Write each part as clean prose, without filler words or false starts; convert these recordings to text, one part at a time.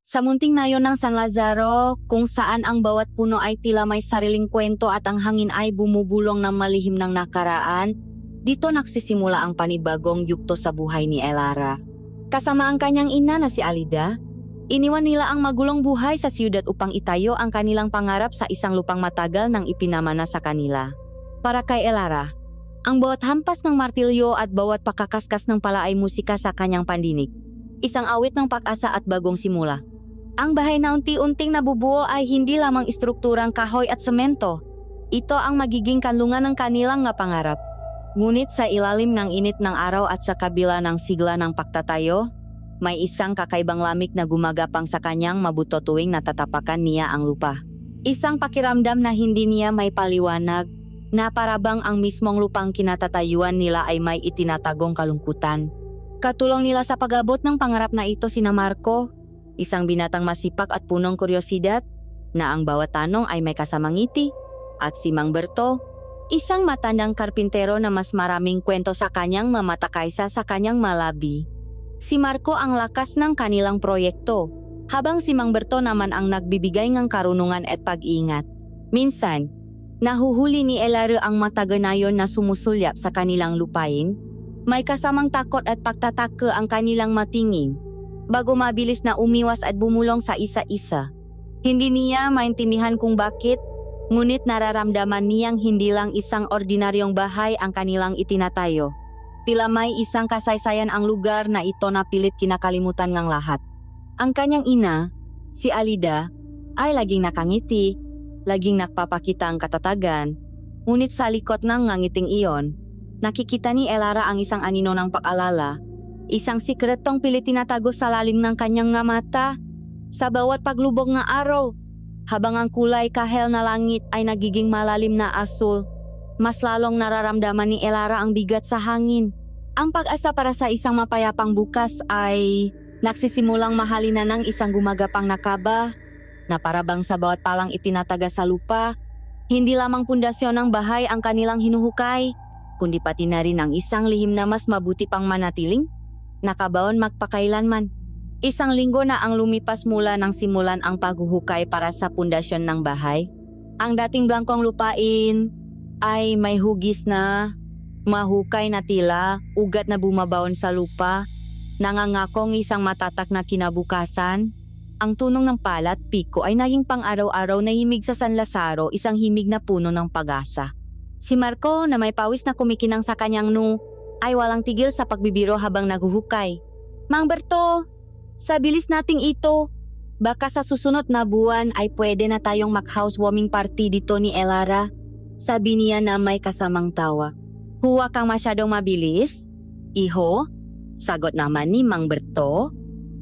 Sa munting nayon ng San Lazaro, kung saan ang bawat puno ay tila may sariling kwento at ang hangin ay bumubulong ng malihim ng nakaraan, dito nagsisimula ang panibagong yugto sa buhay ni Elara. Kasama ang kanyang ina na si Alida, iniwan nila ang magulong buhay sa siyudad upang itayo ang kanilang pangarap sa isang lupang matagal nang ipinamana sa kanila. Para kay Elara, ang bawat hampas ng martilyo at bawat pakakaskas ng pala ay musika sa kanyang pandinig. Isang awit ng pag-asa at bagong simula. Ang bahay na unti-unting nabubuo ay hindi lamang istrukturang kahoy at semento. Ito ang magiging kanlungan ng kanilang nga pangarap. Ngunit sa ilalim ng init ng araw at sa kabila ng sigla ng pagtatayo, may isang kakaibang lamig na gumagapang sa kanyang mabuto tuwing natatapakan niya ang lupa. Isang pakiramdam na hindi niya may paliwanag, na parabang ang mismong lupang kinatatayuan nila ay may itinatagong kalungkutan. Katulong nila sa pag-abot ng pangarap na ito sina Marco, isang binatang masipag at punong kuryosidad, na ang bawat tanong ay may kasamang ngiti, at si Mang Berto, isang matandang karpintero na mas maraming kwento sa kanyang mamata kaysa sa kanyang malabi. Si Marco ang lakas ng kanilang proyekto, habang si Mang Berto naman ang nagbibigay ng karunungan at pag-iingat. Minsan, nahuhuli ni Elara ang mataganayon na sumusulyap sa kanilang lupain, may kasamang takot at pagtatake ang kanilang matingin, bago mabilis na umiwas at bumulong sa isa-isa. Hindi niya maintindihan kung bakit, ngunit nararamdaman niyang hindi lang isang ordinaryong bahay ang kanilang itinatayo. Tila may isang kasaysayan ang lugar na ito na pilit kinakalimutan ng lahat. Ang kanyang ina, si Alida, ay laging nakangiti, laging nagpapakita ang katatagan, ngunit sa likod ng ngangiting iyon, nakikita ni Elara ang isang anino ng pag-alala, isang sikretong pilit tinatago sa lalim ng kanyang nga mata, sa bawat paglubog ng araw, habang ang kulay kahel na langit ay nagiging malalim na asul, mas lalong nararamdaman ni Elara ang bigat sa hangin. Ang pag-asa para sa isang mapayapang bukas ay nagsisimulang mahalina ng isang gumagapang na kaba, na parabang sa bawat palang itinataga sa lupa, hindi lamang pundasyon ng bahay ang kanilang hinuhukay, kundi pati na rin ang isang lihim na mas mabuti pang manatiling, nakabaon magpakailanman. Isang linggo na ang lumipas mula nang simulan ang paghuhukay para sa pundasyon ng bahay. Ang dating blangkong lupain ay may hugis na, mahukay na tila, ugat na bumabaon sa lupa, nangangakong isang matatak na kinabukasan. Ang tunong ng pala at piko ay naging pang-araw-araw na himig sa San Lazaro, isang himig na puno ng pag-asa. Si Marco na may pawis na kumikinang sa kanyang ay walang tigil sa pagbibiro habang naghuhukay. Mang Berto, sa bilis nating ito, baka sa susunod na buwan ay pwede na tayong mag-housewarming party dito ni Elara, sabi niya na may kasamang tawa. Huwag kang masyadong mabilis, iho, sagot naman ni Mang Berto,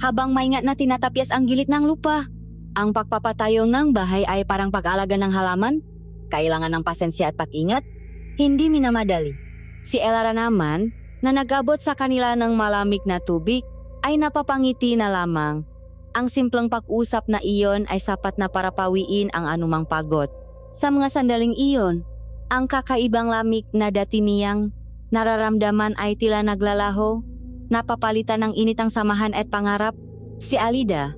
habang maingat na tinatapyas ang gilid ng lupa. Ang pagpapatayo ng bahay ay parang pag-alaga ng halaman, kailangan ng pasensya at pag-ingat, hindi minamadali. Si Elara naman, na nag-abot sa kanila ng malamig na tubig, ay napapangiti na lamang. Ang simpleng pag-usap na iyon ay sapat na para pawiin ang anumang pagod. Sa mga sandaling iyon, ang kakaibang lamig na dati niyang nararamdaman ay tila naglalaho, napapalitan ng init ang samahan at pangarap. Si Alida,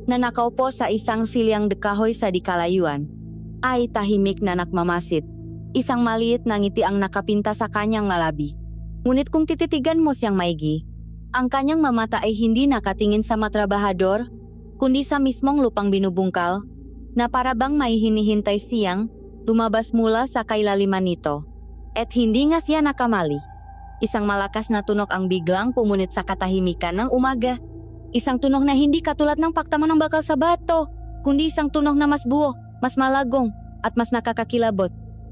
na nakaupo sa isang silyang kahoy sa dikalayuan, ay tahimik na nakmamasid. Isang maliit na ngiti ang nakapinta sa kanyang ngalabi. Ngunit kung tititigan mo siyang maigi, ang kanyang mamata ay hindi nakatingin sa matrabahador, kundi sa mismong lupang binubungkal, na parabang may hinihintay siyang lumabas mula sa kailaliman nito. At hindi nga siya nakamali. Isang malakas na tunog ang biglang pumunit sa katahimikan ng umaga. Isang tunog na hindi katulad ng paktama ng bakal sa bato, kundi isang tunog na mas buo, mas malagong, at mas nakakakilabot.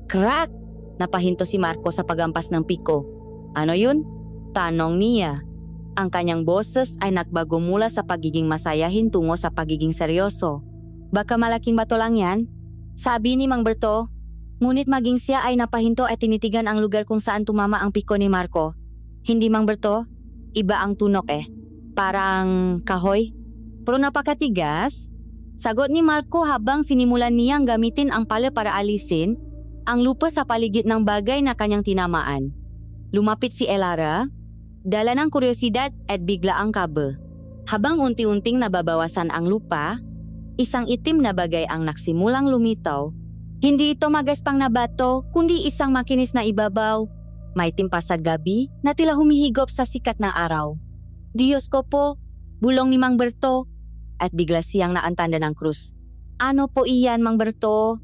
Crack! Napahinto si Marco sa pagampas ng piko. Ano yun? Tanong niya. Ang kanyang boses ay nagbago mula sa pagiging masayahin tungo sa pagiging seryoso. Baka malaking bato lang yan, sabi ni Mang Berto. Ngunit maging siya ay napahinto at tinitigan ang lugar kung saan tumama ang piko ni Marco. Hindi, Mang Berto, iba ang tunog Parang kahoy. Pero napakatigas. Sagot ni Marco habang sinimulan niyang gamitin ang pala para alisin ang lupa sa paligid ng bagay na kanyang tinamaan. Lumapit si Elara, dala ng kuryosidad at bigla ang kabe. Habang unti-unting nababawasan ang lupa, isang itim na bagay ang nagsimulang lumitaw. Hindi ito magaspang na bato, kundi isang makinis na ibabaw. Maitim pa sa gabi na tila humihigop sa sikat na araw. Diyos ko po, bulong ni Mang Berto. At bigla siyang naantanda ng krus. Ano po iyan, Mang Berto?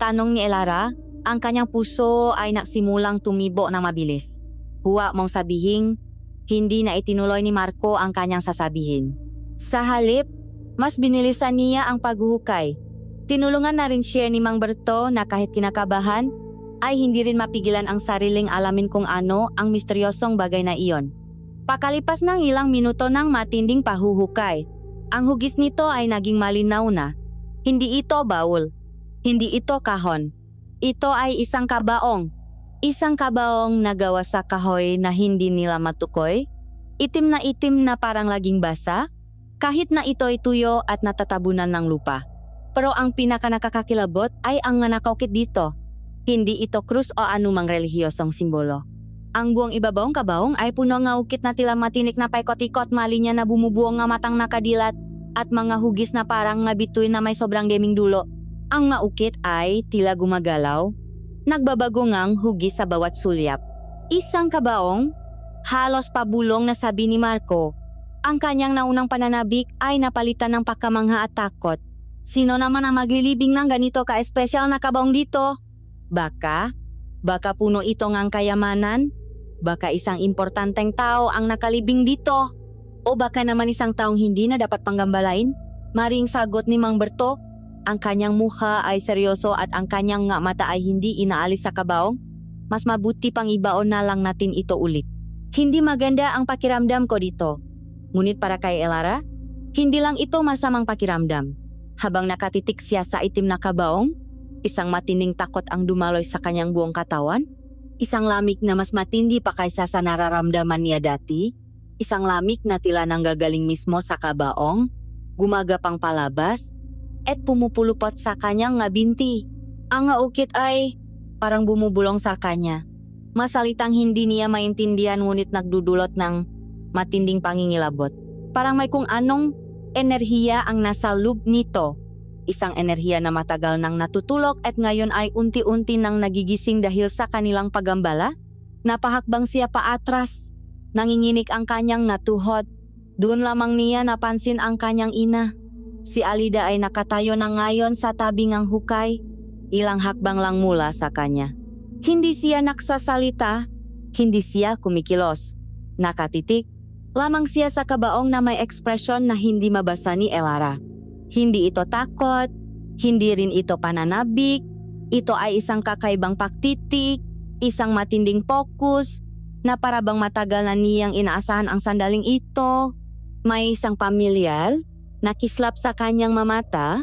Tanong ni Elara. Ang kanyang puso ay nagsimulang tumibo ng mabilis. Huwag mong sabihin, hindi na itinuloy ni Marco ang kanyang sasabihin. Sa halip, mas binilisan niya ang paghuhukay. Tinulungan na rin siya ni Mang Berto na kahit kinakabahan, ay hindi rin mapigilan ang sariling alamin kung ano ang misteryosong bagay na iyon. Pakalipas ng ilang minuto ng matinding pahuhukay, ang hugis nito ay naging malinaw na. Hindi ito baul, hindi ito kahon. Ito ay isang kabaong. Isang kabaong na gawa sa kahoy na hindi nila matukoy. Itim na parang laging basa, kahit na ito'y tuyo at natatabunan ng lupa. Pero ang pinaka nakakakilabot ay ang nakaukit dito. Hindi ito krus o anumang relihiyosong simbolo. Ang buong ibabawang kabaong ay puno ng ukit na tila matinik na paikot-ikot, malinya na bumubuong nga matang nakadilat at mga hugis na parang ngabitoy na may sobrang deming dulo. Ang maukit ay tila gumagalaw, nagbabago ngang hugis sa bawat sulyap. Isang kabaong, halos pabulong na sabi ni Marco. Ang kanyang naunang pananabik ay napalitan ng pakamangha at takot. Sino naman ang maglilibing ng ganito ka-espesyal na kabaong dito? Baka puno ito ngang kayamanan? Baka isang importanteng tao ang nakalibing dito? O baka naman isang taong hindi na dapat panggambalain? Maring sagot ni Mang Berto. Ang kanyang mukha ay seryoso at ang kanyang nga mata ay hindi inaalis sa kabaong. Mas mabuti pang ibaon na lang natin ito ulit. Hindi maganda ang pakiramdam ko dito. Ngunit para kay Elara, hindi lang ito masamang pakiramdam. Habang nakatitik siya sa itim na kabaong, isang matinding takot ang dumaloy sa kanyang buong katawan. Isang lamig na mas matindi pa kaysa sa nararamdaman niya dati. Isang lamig na tila nanggagaling mismo sa kabaong, gumagapang palabas, at pumupulupot sa kanyang nga binti. Ang ukit ay parang bumubulong sa kanya. Masalitang hindi niya maintindihan ngunit nagdudulot ng matinding pangingilabot. Parang may kung anong enerhiya ang nasa loob nito. Isang enerhiya na matagal nang natutulog at ngayon ay unti-unti nang nagigising dahil sa kanilang pagambala. Napahakbang siya paatras. Nanginginig ang kanyang natuhod. Doon lamang niya napansin ang kanyang ina. Si Alida ay nakatayo na ngayon sa tabi ng hukay, ilang hakbang lang mula sa kanya. Hindi siya nagsasalita, hindi siya kumikilos. Nakatitik, lamang siya sa kabaong na may ekspresyon na hindi mabasa ni Elara. Hindi ito takot, hindi rin ito pananabik, ito ay isang kakaibang pagtitik, isang matinding focus, na parabang matagal na niyang inaasahan ang sandaling ito. May isang pamilyar, nakislap sa kanyang mamata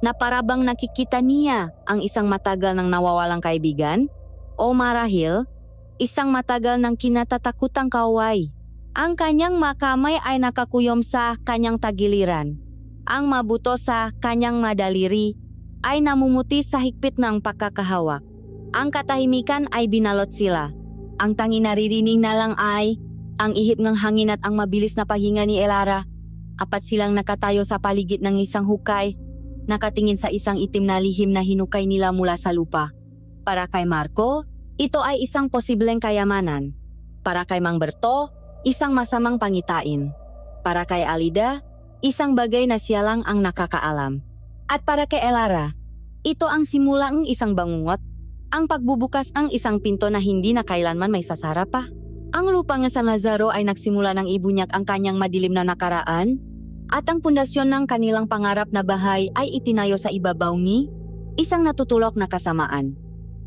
na parabang nakikita niya ang isang matagal ng nawawalang kaibigan o marahil isang matagal ng kinatatakutang kaway. Ang kanyang makamay ay nakakuyom sa kanyang tagiliran. Ang mabuto sa kanyang madaliri ay namumuti sa higpit ng pagkakahawak. Ang katahimikan ay binalot sila. Ang tanging naririnig na lang ay ang ihip ng hangin at ang mabilis na paghinga ni Elara. Apat silang nakatayo sa paligid ng isang hukay, nakatingin sa isang itim na lihim na hinukay nila mula sa lupa. Para kay Marco, ito ay isang posibleng kayamanan. Para kay Mang Berto, isang masamang pangitain. Para kay Alida, isang bagay na siya lang ang nakakaalam. At para kay Elara, ito ang simula ng isang bangungot, ang pagbubukas ang isang pinto na hindi na kailanman may sasara pa. Ang lupa nga San Lazaro ay nagsimula ng ibunyak ang kanyang madilim na nakaraan at ang pundasyon ng kanilang pangarap na bahay ay itinayo sa ibabaw ni isang natutulok na kasamaan.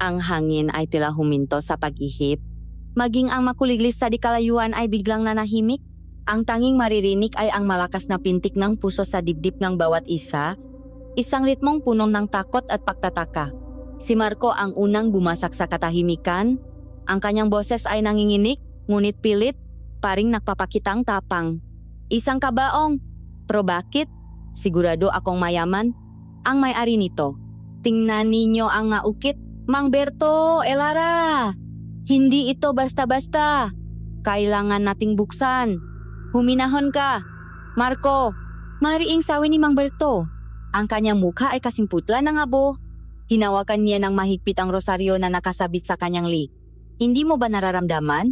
Ang hangin ay tila huminto sa pag-ihip. Maging ang makuliglis sa dikalayuan ay biglang nanahimik. Ang tanging maririnig ay ang malakas na pintik ng puso sa dibdib ng bawat isa, isang ritmong punong ng takot at pagtataka. Si Marco ang unang bumasak sa katahimikan. Ang kanyang boses ay nanginginig, ngunit pilit, paring nagpapakitang tapang. Isang kabaong. Pero bakit? Sigurado akong mayaman ang may-ari nito. Tingnan ninyo ang ukit. Mang Berto, Elara! Hindi ito basta-basta. Kailangan nating buksan. Huminahon ka. Marco, mariing sawi ni Mang Berto. Ang kanyang mukha ay kasing putla ng abo. Hinawakan niya ng mahigpit ang rosaryo na nakasabit sa kanyang lik. Hindi mo ba nararamdaman?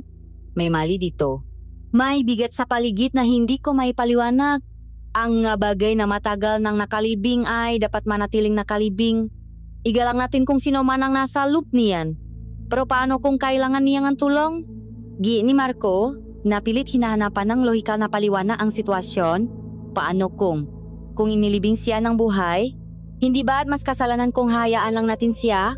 May mali dito. May bigat sa paligid na hindi ko may paliwanag. Ang bagay na matagal nang nakalibing ay dapat manatiling nakalibing. Igalang natin kung sino man ang nasa loop niyan. Pero paano kung kailangan niya ng tulong? Gi ni Marco, napilit hinahanapan ng lohikal na paliwanag ang sitwasyon. Paano kung inilibing siya ng buhay? Hindi ba't mas kasalanan kung hayaan lang natin siya?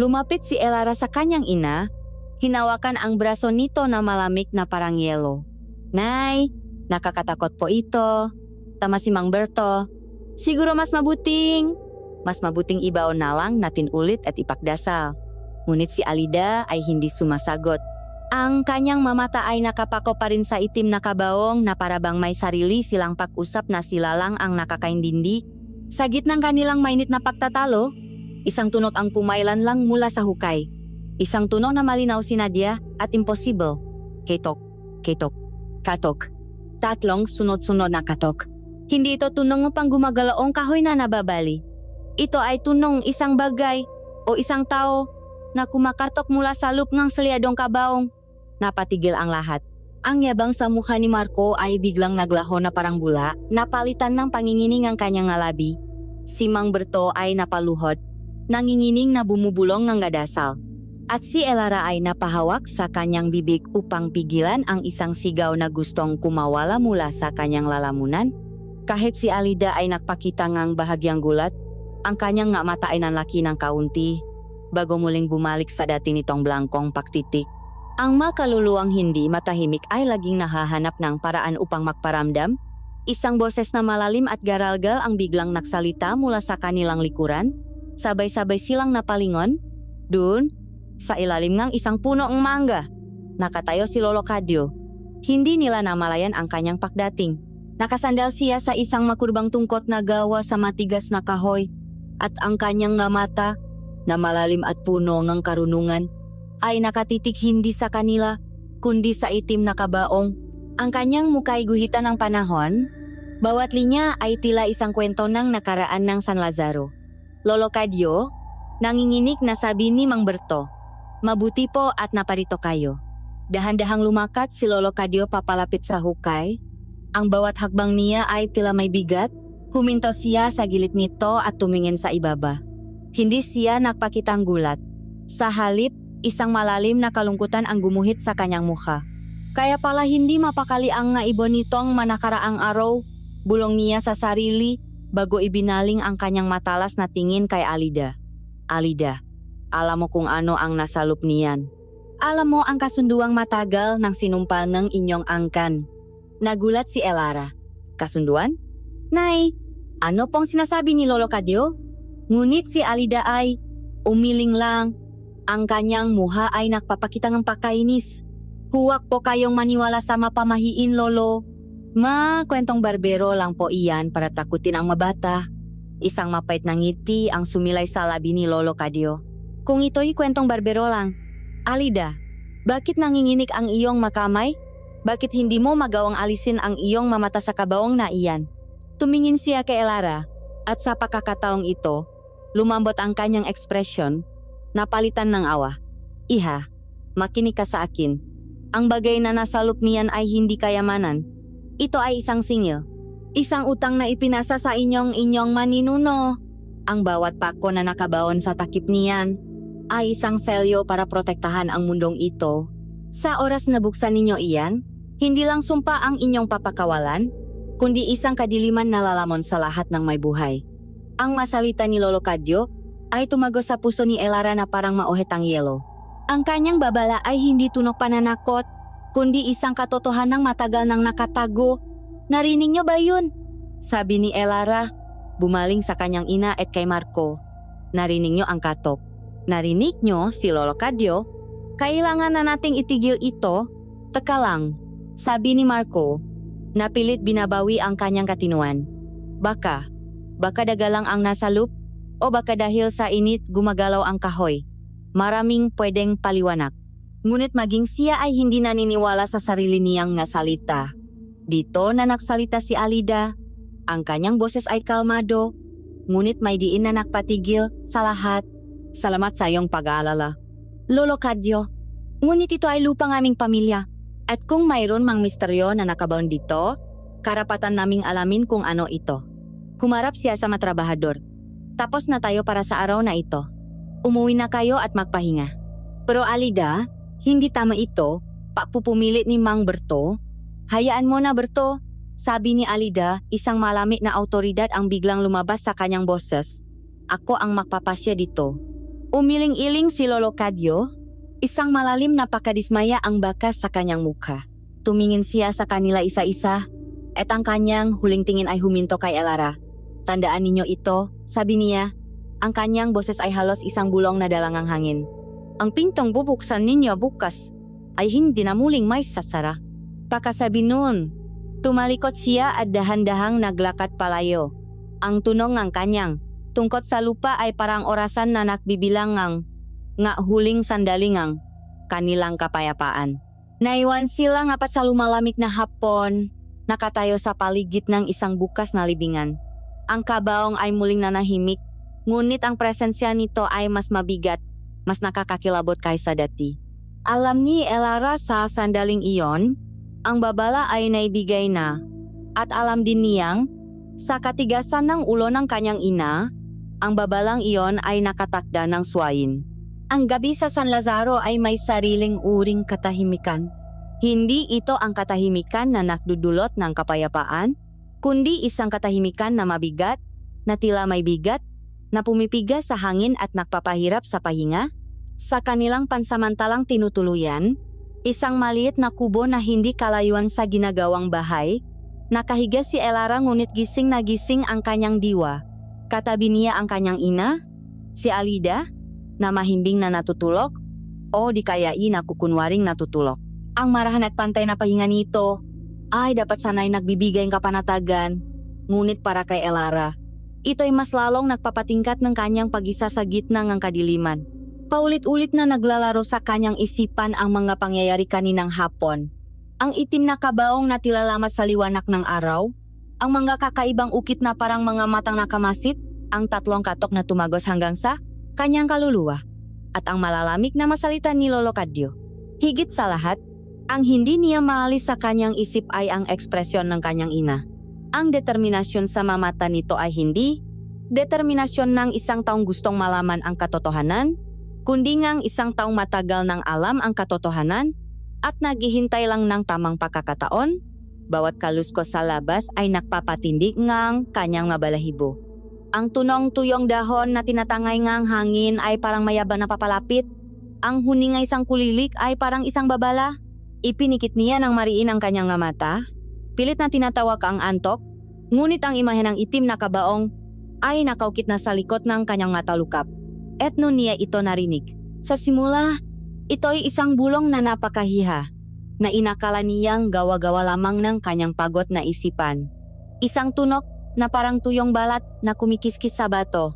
Lumapit si Elara sa kanyang ina. Hinawakan ang braso nito na malamig na parang yelo. Nay, nakakatakot po ito. Tama si Mang Berto. Siguro mas mabuting ibaon na lang natin ulit at ipagdasal. Ngunit si Alida ay hindi sumasagot. Ang kanyang mamata ay nakapako pa rin sa itim na kabaong na parabang may sarili silang pag-usap na sila lang ang nakakaintindi. Sa gitnang kanilang mainit na pagtatalo, isang tunog ang pumailan lang mula sa hukay. Isang tunog na malinaw si Nadia at imposible. Ketok, ketok, katok. Tatlong sunod-sunod na katok. Hindi ito tunog upang gumagalaong kahoy na nababali. Ito ay tunog isang bagay o isang tao na kumakatok mula sa loop ng selyadong kabaong. Napatigil ang lahat. Ang yabang sa mukha ni Marco ay biglang naglaho na parang bula, napalitan ng pangingining ang kanyang ngalabi. Si Mang Berto ay napaluhod, nangingining na bumubulong ng gadasal. At si Elara ay napahawak sa kanyang bibig upang pigilan ang isang sigaw na gustong kumawala mula sa kanyang lalamunan. Kahit si Alida ay nagpakita ngang bahagyang gulat, ang kanyang nga mata ay nanlaki ng kaunti bago muling bumalik sa dati nitong blangkong paktitik. Ang makaluluwang hindi matahimik ay laging nahahanap ng paraan upang magparamdam. Isang boses na malalim at garalgal ang biglang nagsalita mula sa kanilang likuran. Sabay-sabay silang napalingon. Doon, sa ilalim ng isang puno ng mangga, nakatayo si Lolo Cadio. Hindi nila namalayan ang kanyang pagdating. Nakasandal siya sa isang makurbang tungkot na gawa sa matigas na kahoy at ang kanyang mata, na malalim at puno ng karunungan, ay nakatitik hindi sa kanila kundi sa itim na kabaong. Ang kanyang mukha ay guhitan ng panahon. Bawat linya ay tila isang kwento ng nakaraan ng San Lazaro. Lolo Cadio, nanginginig na sabi ni Mang Berto. Mabuti po at naparito kayo. Dahan-dahang lumakat si Lolo Cadio papalapit sa hukay. Ang bawat hakbang niya ay tila may bigat. Huminto siya sa gilid nito at tumingin sa ibaba. Hindi siya nagpakitang gulat. Sa halip, isang malalim na kalungkutan ang gumuhit sa kanyang mukha. Kaya pala hindi mapakali ang ibon nitong manakaraang araw. Bulong niya sa sarili bago ibinaling ang kanyang matalas na tingin kay Alida. Alida, alam mo kung ano ang nasa loop niyan. Alam mo ang kasunduang matagal ng sinumpa ng inyong angkan. Nagulat si Elara. Kasunduan? Nay, ano pong sinasabi ni Lolo Cadio? Ngunit si Alida ay umiling lang. Ang kanyang muha ay nagpapakita ng pakainis. Huwag po kayong maniwala sa mapamahiin, Lolo. Kwentong barbero lang po iyan para takutin ang mabata. Isang mapait na ngiti ang sumilay sa labi ni Lolo Cadio. Kung ito'y kwentong barbero lang, Alida, bakit nanginginig ang iyong makamay? Bakit hindi mo magawang alisin ang iyong mamata sa kabaong na iyan? Tumingin siya kay Elara at sa pagkakataong ito, lumambot ang kanyang ekspresyon, napalitan ng awa. Iha, makinig ka sa akin. Ang bagay na nasa loop niyan ay hindi kayamanan. Ito ay isang singil. Isang utang na ipinasa sa inyong maninuno. Ang bawat pako na nakabaon sa takip niyan ay isang selyo para protektahan ang mundong ito. Sa oras na buksan ninyo iyan, hindi lang sumpa ang inyong papakawalan, kundi isang kadiliman na lalamon sa lahat ng may buhay. Ang masalita ni Lolo Cadio ay tumago sa puso ni Elara na parang mauhet ang yelo. Ang kanyang babala ay hindi tunog pananakot, kundi isang katotohanang matagal nang nakatago. Narinig niyo ba yun? Sabi ni Elara, bumaling sa kanyang ina at kay Marco. Narinig niyo ang katok. Narinig niyo si Lolo Cadio? Kailangan na nating itigil ito. Teka lang, sabi ni Marco, napilit binabawi ang kanyang katinuan. Baka dagalang ang nasa loop o baka dahil sa init gumagalaw ang kahoy. Maraming pwedeng paliwanag. Ngunit maging siya ay hindi naniniwala sa sarili niyang nasalita. Dito na nagsalita si Alida. Ang kanyang boses ay kalmado, ngunit may diin na nagpatigil sa lahat. Salamat sa iyong pag-aalala. Lolo Kadyo, ngunit ito ay lupa ng aming pamilya. At kung mayroon mang misteryo na nakabaon dito, karapatan naming alamin kung ano ito. Humarap siya sa matrabahador. Tapos na tayo para sa araw na ito. Umuwi na kayo at magpahinga. Pero Alida, hindi tama ito. Papupumilit ni Mang Berto. Hayaan mo na Berto. Sabi ni Alida, isang malamig na autoridad ang biglang lumabas sa kanyang boses. Ako ang magpapasya dito. Umiling-iling si Lolo Kadyo. Isang malalim na pakadismaya ang bakas sa kanyang mukha. Tumingin siya sa kanila isa-isa at ang kanyang huling tingin ay huminto kay Elara. Tandaan ninyo ito, sabi niya. Ang kanyang boses ay halos isang bulong na dalangang hangin. Ang pintong bubuksan ninyo bukas ay hindi na muling may sasara. Pakasabi nun, tumalikot siya at dahan-dahang naglakad palayo. Ang tunog ng kanyang tungkot sa lupa ay parang orasan na nagbibilang nga huling sandali ng kanilang kapayapaan. Naiwan sila ngapat sa lumalamig na hapon, nakatayo sa paligid ng isang bukas na libingan. Ang kabaong ay muling nanahimik, ngunit ang presensya nito ay mas mabigat, mas nakakakilabot kaysa dati. Alam ni Elara sa sandaling iyon, ang babala ay naibigay na, at alam din niyang, sa katigasan ng ulo ng kanyang ina, ang babalang iyon ay nakatakda ng suwayin. Ang gabi sa San Lazaro ay may sariling uring katahimikan. Hindi ito ang katahimikan na nakdudulot ng kapayapaan, kundi isang katahimikan na mabigat, na tila may bigat, na pumipigas sa hangin at nagpapahirap sa pahinga. Sa kanilang pansamantalang tinutuluyan, isang maliit na kubo na hindi kalayuan sa ginagawang bahay, nakahiga si Elara ngunit gising na gising ang kanyang diwa. Katabi niya ang kanyang ina, si Alida, na mahimbing na natutulog o di kaya nakukunwaring natutulog. Ang marahan at pantay na pahinga nito ay dapat sanay nagbibigay ng kapanatagan, ngunit para kay Elara, ito'y mas lalong nagpapatingkat ng kanyang pag-isa sa gitna ng kadiliman. Paulit-ulit na naglalaro sa kanyang isipan ang mga pangyayari kaninang hapon. Ang itim na kabaong na tila lamat sa liwanag ng araw, ang mga kakaibang ukit na parang mga matang nakamasit, ang tatlong katok na tumagos hanggang sa kanyang kaluluwa, at ang malalamig na masalita ni Lolo Kadyo. Higit sa lahat, ang hindi niya maalis sa kanyang isip ay ang ekspresyon ng kanyang ina. Ang determinasyon sa mamata nito ay hindi determinasyon ng isang taong gustong malaman ang katotohanan, kundi ngang isang taong matagal nang alam ang katotohanan at naghihintay lang ng tamang pagkakataon. Bawat kaluskos sa labas ay nagpapatindig ngang kanyang mabalahibo. Ang tunong-tuyong dahon na tinatangay ngang hangin ay parang mayabang na papalapit. Ang huning ng isang kulilik ay parang isang babala. Ipinikit niya ng mariin ang kanyang mata. Pilit na tinatawag ang antok, ngunit ang imahe ng itim na kabaong ay nakaukit na sa likod ng kanyang mata lukap. At noon niya ito narinig. Sa simula, ito ay isang bulong na napakahiha, na inakala niyang gawa-gawa lamang ng kanyang pagod na isipan. Isang tunok na parang tuyong balat na kumikiskis sa bato.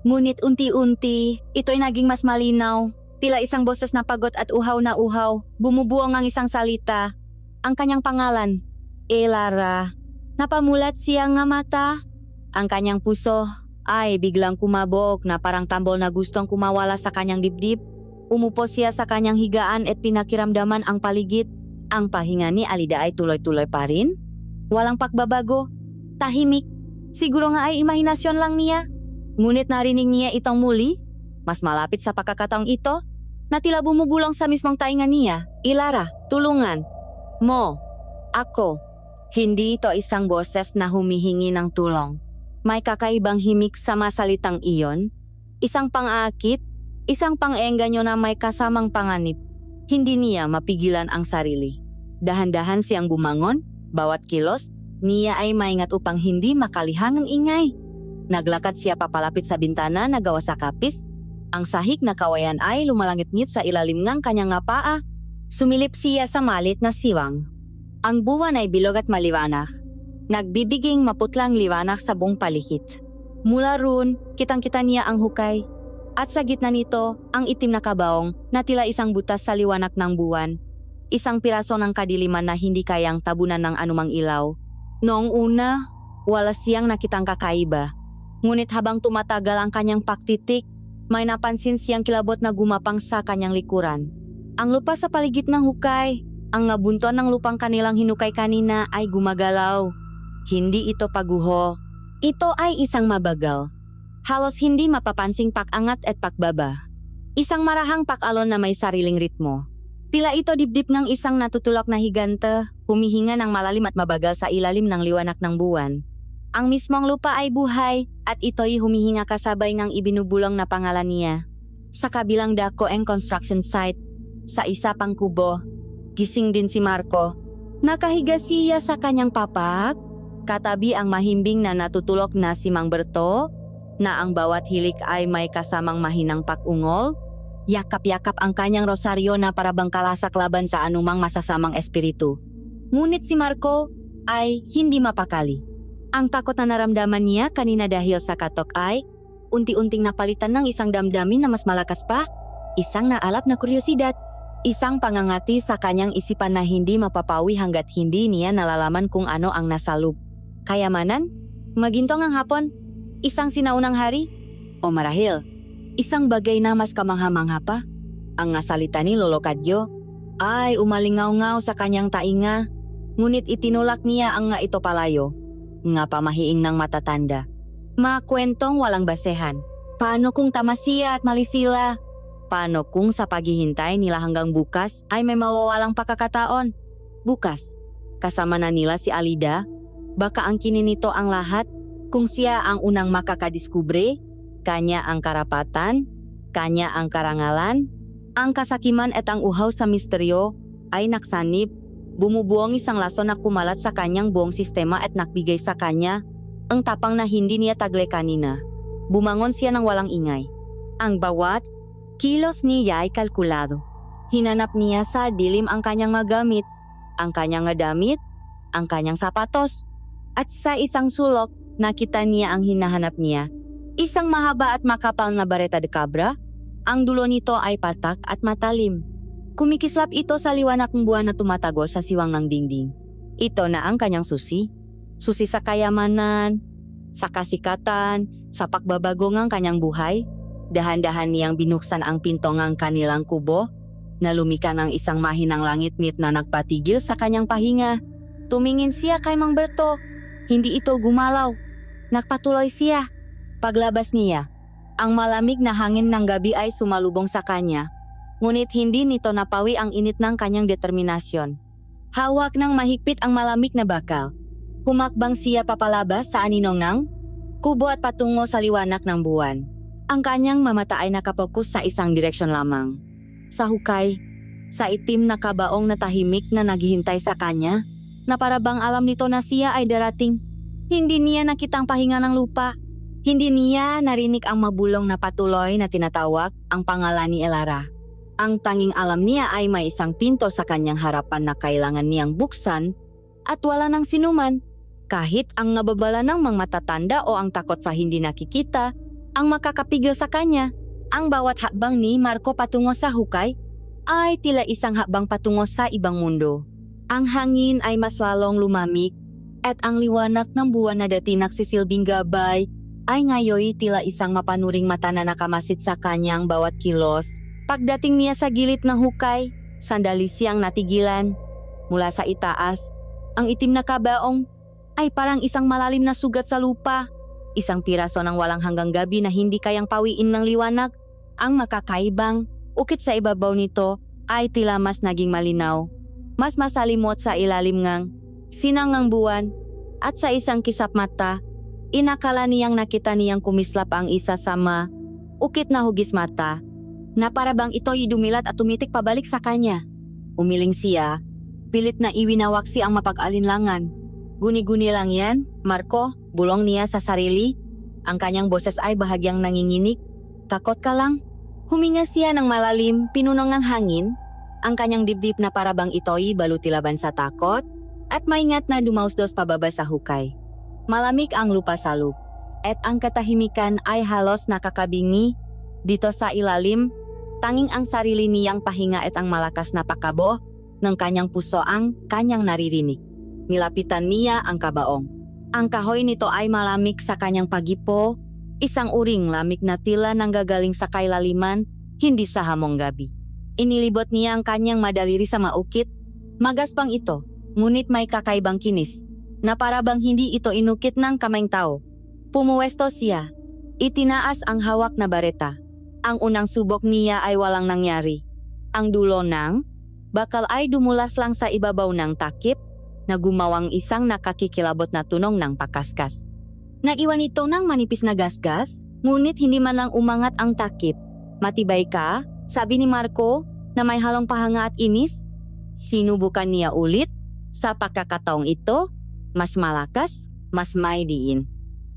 Ngunit unti-unti, ito'y naging mas malinaw. Tila isang boses na pagod at uhaw na uhaw, bumubuong ang isang salita. Ang kanyang pangalan, Elara. Napamulat siya nga mata. Ang kanyang puso ay biglang kumabog na parang tambol na gustong kumawala sa kanyang dibdib. Umupo siya sa kanyang higaan at pinakiramdaman ang paligid. Ang pahinga ni Alida ay tuloy-tuloy pa rin. Walang pagbabago. Tahimik. Siguro nga ay imahinasyon lang niya. Ngunit narinig niya itong muli, mas malapit sa pagkakataong ito, na tila bumubulong sa mismong tainga niya. Elara, tulungan. Mo. Ako. Hindi ito isang boses na humihingi ng tulong. May kakaibang himik sa masalitang iyon. Isang pang-aakit, isang pang-engganyo na may kasamang panganib. Hindi niya mapigilan ang sarili. Dahan-dahan siyang bumangon, bawat kilos, niya ay maingat upang hindi makalihang ang ingay. Naglakad siya papalapit sa bintana na gawa sa kapis. Ang sahig na kawayan ay lumalangit-ngit sa ilalim ng kanyang nga paa. Sumilip siya sa malit na siwang. Ang buwan ay bilog at maliwanag. Nagbibiging maputlang liwanag sa buong palihit. Mula roon, kitang-kita niya ang hukay. At sa gitna nito, ang itim na kabaong na tila isang butas sa liwanag ng buwan. Isang piraso ng kadiliman na hindi kayang tabunan ng anumang ilaw. Noong una, wala siyang nakitang kakaiba. Ngunit habang tumatagal ang kanyang pagtitik, may napansin siyang kilabot na gumapang sa kanyang likuran. Ang lupa sa paligid ng hukay, ang nabuntuan ng lupang kanilang hinukay kanina ay gumagalaw. Hindi ito paguho. Ito ay isang mabagal. Halos hindi mapapansing pakangat at pakbaba. Isang marahang pakalon na may sariling ritmo. Tila ito dibdib ng isang natutulak na higante, humihinga ng malalim at mabagal sa ilalim ng liwanag ng buwan. Ang mismong lupa ay buhay at ito'y humihinga kasabay ng ibinubulong na pangalan niya. Sa kabilang dako ang construction site, sa isa pang kubo, gising din si Marco. Nakahiga siya sa kanyang papak, katabi ang mahimbing na natutulok na si Mang Berto, na ang bawat hilik ay may kasamang mahinang pakungol. Yakap-yakap ang kanyang rosaryo na parabang kalasak laban sa anumang masasamang espiritu. Ngunit si Marco ay hindi mapakali. Ang takot na naramdaman niya kanina dahil sa katok ay unti-unting napalitan ng isang damdamin na mas malakas pa, isang naalap na kuryosidad, isang pangangati sa kanyang isipan na hindi mapapawi hanggat hindi niya nalalaman kung ano ang nasa loob. Kayamanan? Magintong ang hapon? Isang sinaunang hari? O marahil, isang bagay na mas kamangha-mangha pa? Ang nasalita ni Lolo Kadyo ay umalingaw-ngaw sa kanyang tainga, ngunit itinulak niya ang nga ito palayo. Nga pamahiing ng matatanda. Mga kwentong walang basehan. Paano kung tama siya at mali sila? Paano kung sa paghihintay nila hanggang bukas ay may mawawalang pakakataon? Bukas, kasama na nila si Alida, baka angkinin nito ang lahat kung siya ang unang makakadiskubre, kanya ang karapatan, kanya ang karangalan, ang kasakiman at ang uhaw sa misteryo ay naksanib. Bumubuong isang laso na kumalat sa kanyang buong sistema at nagbigay sa kanya ang tapang na hindi niya taglay kanina. Bumangon siya ng walang ingay. Ang bawat kilos niya ay kalkulado. Hinanap niya sa dilim ang kanyang mga gamit, ang kanyang damit, ang kanyang sapatos. At sa isang sulok, nakita niya ang hinahanap niya. Isang mahaba at makapal na bareta de cabra. Ang dulo nito ay patak at matalim. Kumikislap ito sa liwanag ng buwan na tumatago sa siwang ng dingding. Ito na ang kanyang susi. Susi sa kayamanan, sa kasikatan, sa pagbabago ng kanyang buhay. Dahan-dahan niyang binuksan ang pinto ng kanilang kubo, na lumika ng isang mahinang langit-ngit na nagpatigil sa kanyang pahinga. Tumingin siya kay Mang Berto. Hindi ito gumalaw. Nagpatuloy siya. Paglabas niya, ang malamig na hangin ng gabi ay sumalubong sa kanya. Ngunit hindi nito napawi ang init ng kanyang determinasyon. Hawak ng mahigpit ang malamig na bakal. Humakbang siya papalabas sa aninong ng kubo at patungo sa liwanag ng buwan. Ang kanyang mamata ay nakapokus sa isang direksyon lamang. Sa hukay, sa itim na kabaong na tahimik na naghihintay sa kanya, na parabang alam nito na siya ay darating. Hindi niya nakitang pahinga ng lupa. Hindi niya narinig ang mabulong na patuloy na tinatawag ang pangalan ni Elara. Ang tanging alam niya ay may isang pinto sa kanyang harapan na kailangan niyang buksan at wala ng sinuman. Kahit ang nababala ng mga matatanda o ang takot sa hindi nakikita, ang makakapigil sa kanya. Ang bawat hakbang ni Marco patungo sa hukay ay tila isang hakbang patungo sa ibang mundo. Ang hangin ay mas lalong lumamig at ang liwanag ng buwan na dati nagsisilbing gabay ay ngayoy tila isang mapanuring mata na nakamasid sa kanyang bawat kilos. Pagdating niya sa gilid ng hukay, sandali siyang natigilan. Mula sa itaas, ang itim na kabaong ay parang isang malalim na sugat sa lupa. Isang piraso ng walang hanggang gabi na hindi kayang pawiin ng liwanag. Ang makakaibang ukit sa ibabaw nito ay tila mas naging malinaw. Mas masalimot sa ilalim ngang sinangang buwan at sa isang kisap mata, inakala niyang nakita niyang kumislap ang isa sa ukit na hugis mata. Na parabang ito'y dumilat at tumitik pabalik sa kanya. Umiling siya, pilit na iwinawaksi ang mapag-alinlangan. Guni-guni lang yan, Marco, bulong niya sa sarili. Ang kanyang boses ay bahagyang nanginginig. Takot ka lang? Huminga siya ng malalim, pinunong ng hangin. Ang kanyang dibdib na parabang ito'y baluti laban sa takot at maingat na dumausdos pababa sa hukay. Malamig ang lupa sa loob at ang katahimikan ay halos nakakabingi. Dito sa ilalim, tanging ang sarili niyang pahinga at ang malakas na pakabo ng kanyang puso ang kanyang naririnig. Nilapitan niya ang kabaong. Ang kahoy nito ay malamig sa kanyang pagipo, isang uring lamig na tila nanggagaling sa kailaliman, hindi sa hamong gabi. Inilibot niya ang kanyang madaliri sa maukit. Magaspang ito, ngunit may kakaibang kinis, na para bang hindi ito inukit ng kamayng tao. Pumuwesto siya. Itinaas ang hawak na bareta. Ang unang subok niya ay walang nangyari. Ang dulo ng bakal ay dumulas lang sa ibabaw ng takip na gumawang isang nakakikilabot na tunong ng pakaskas. Naiwan ito ng manipis na gasgas, ngunit hindi man lang umangat ang takip. Matibay ka? Sabi ni Marco na may halong pahanga at inis. Sinubukan niya ulit. Sa pagkakataong ito, mas malakas, mas may diin.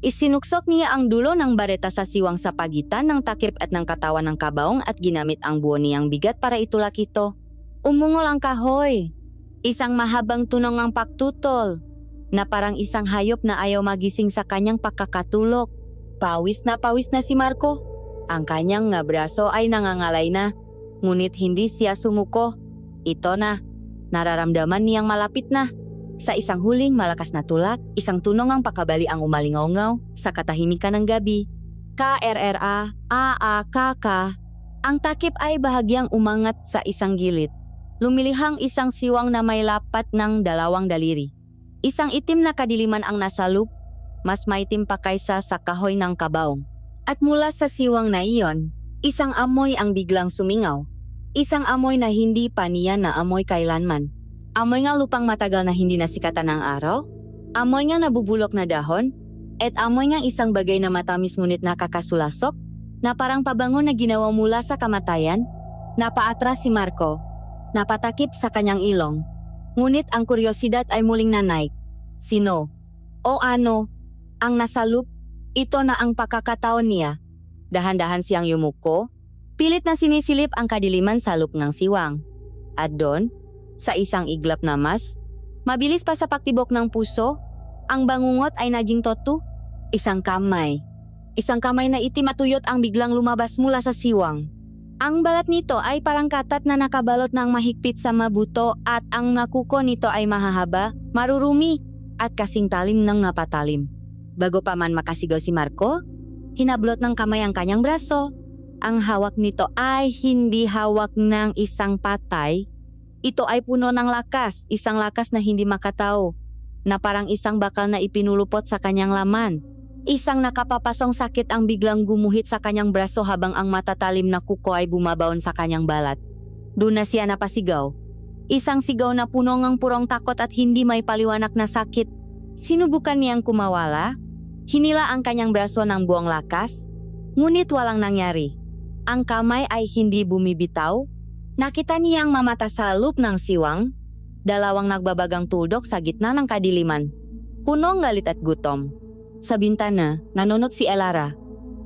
Isinuksok niya ang dulo ng bareta sa siwang sa pagitan ng takip at ng katawan ng kabaong at ginamit ang buo niyang bigat para itulak ito. Umungol ang kahoy. Isang mahabang tunong ang paktutol, na parang isang hayop na ayaw magising sa kanyang pagkakatulog. Pawis na si Marco. Ang kanyang nga braso ay nangangalay na, ngunit hindi siya sumuko. Ito na, nararamdaman niyang malapit na. Sa isang huling malakas na tulak, isang tunong ang pakabali ang umalingaw-ngaw sa katahimikan ng gabi. KRRA, AAKK. Ang takip ay bahagyang umangat sa isang gilid. Lumilihang isang siwang na may lapat ng 2 daliri. Isang itim na kadiliman ang nasalub, mas maitim pa kaysa sa kahoy ng kabaong. At mula sa siwang na iyon, isang amoy ang biglang sumingaw. Isang amoy na hindi pa niya naamoy kailanman. Amoy nga lupang matagal na hindi nasikatan ng araw, amoy nga nabubulok na dahon, at amoy nga isang bagay na matamis ngunit nakakasulasok, na parang pabango na ginawa mula sa kamatayan. Napaatras si Marco, napatakip sa kanyang ilong. Ngunit ang kuryosidad ay muling nanaik. Sino? O ano? Ang nasalub? Ito na ang pagkakataon niya. Dahan-dahan siyang yumuko, pilit na sinisilip ang kadiliman sa loob ng siwang. At doon, sa isang iglap na mabilis pa sa paktibok ng puso, ang bangungot ay naging totu. Isang kamay. Isang kamay na itim at tuyot ang biglang lumabas mula sa siwang. Ang balat nito ay parang katat na nakabalot ng mahigpit sa mabuto at ang nakuko nito ay mahahaba, marurumi at kasing talim ng napatalim. Bago pa man makasigaw si Marco, hinablot ng kamay ang kanyang braso. Ang hawak nito ay hindi hawak ng isang patay. Ito ay puno ng lakas, isang lakas na hindi makatao, na parang isang bakal na ipinulupot sa kanyang laman. Isang nakapapasong sakit ang biglang gumuhit sa kanyang braso habang ang matatalim na kuko ay bumabaon sa kanyang balat. Doon na siya napasigaw. Isang sigaw na puno ng purong takot at hindi may paliwanag na sakit. Sinubukan niyang kumawala. Hinila ang kanyang braso ng buong lakas, ngunit walang nangyari. Ang kamay ay hindi bumibitaw. Nakita niyang mamata sa loob ng siwang, 2 nagbabagang tuldok sa gitna ng kadiliman. Punong galit at gutom. Sa bintana, nanunot si Elara.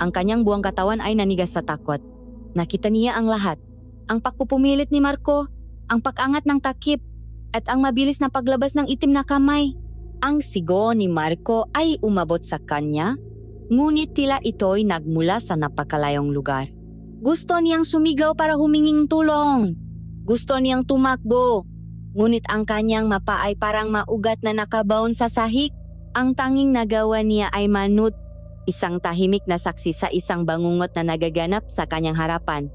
Ang kanyang buong katawan ay nanigas sa takot. Nakita niya ang lahat. Ang pagpupumilit ni Marco, ang pag-angat ng takip, at ang mabilis na paglabas ng itim na kamay. Ang sigaw ni Marco ay umabot sa kanya, ngunit tila ito'y nagmula sa napakalayong lugar. Gusto niyang sumigaw para huminging tulong. Gusto niyang tumakbo. Ngunit ang kanyang mapa ay parang maugat na nakabaon sa sahig. Ang tanging nagawa niya ay manut, isang tahimik na saksi sa isang bangungot na nagaganap sa kanyang harapan.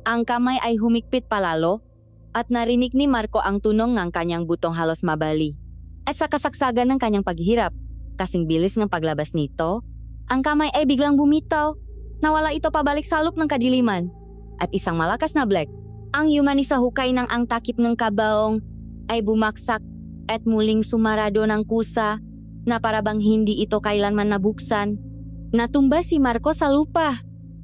Ang kamay ay humigpit palalo at narinig ni Marco ang tunog ng kanyang butong halos mabali. At sa kasagsagan ng kanyang paghirap, kasing bilis ng paglabas nito, ang kamay ay biglang bumitaw. Nawala ito pabalik sa loob ng kadiliman. At isang malakas na black, ang yumani sa hukay ng ang takip ng kabaong ay bumaksak at muling sumarado ng kusa na parabang hindi ito kailanman nabuksan. Natumba si Marco sa lupa.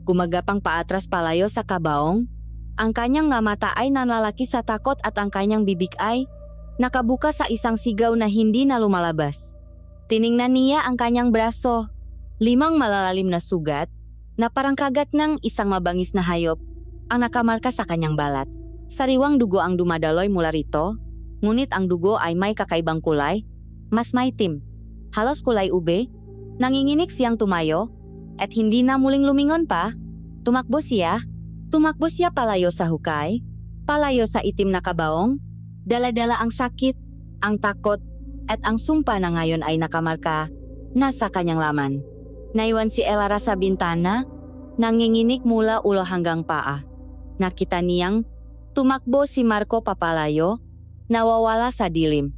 Gumagapang paatras palayo sa kabaong. Ang kanyang nga mata ay nanlalaki sa takot at ang kanyang bibig ay nakabuka sa isang sigaw na hindi na lumalabas. Tiningnan niya ang kanyang braso. 5 malalalim na sugat na parang kagat ng isang mabangis na hayop ang nakamarka sa kanyang balat. Sariwang dugo ang dumadaloy mula rito, ngunit ang dugo ay may kakaibang kulay, mas maitim, halos kulay ube. Nanginginig siyang tumayo, at hindi na muling lumingon pa. Tumakbo siya palayo sa hukay, palayo sa itim na kabaong, Dala-dala ang sakit, ang takot, at ang sumpa na ngayon ay nakamarka nasa kanyang laman. Naiwan si Elara sa bintana, nanginginig mula ulo hanggang paa. Nakita niyang tumakbo si Marco papalayo, nawawala sa dilim.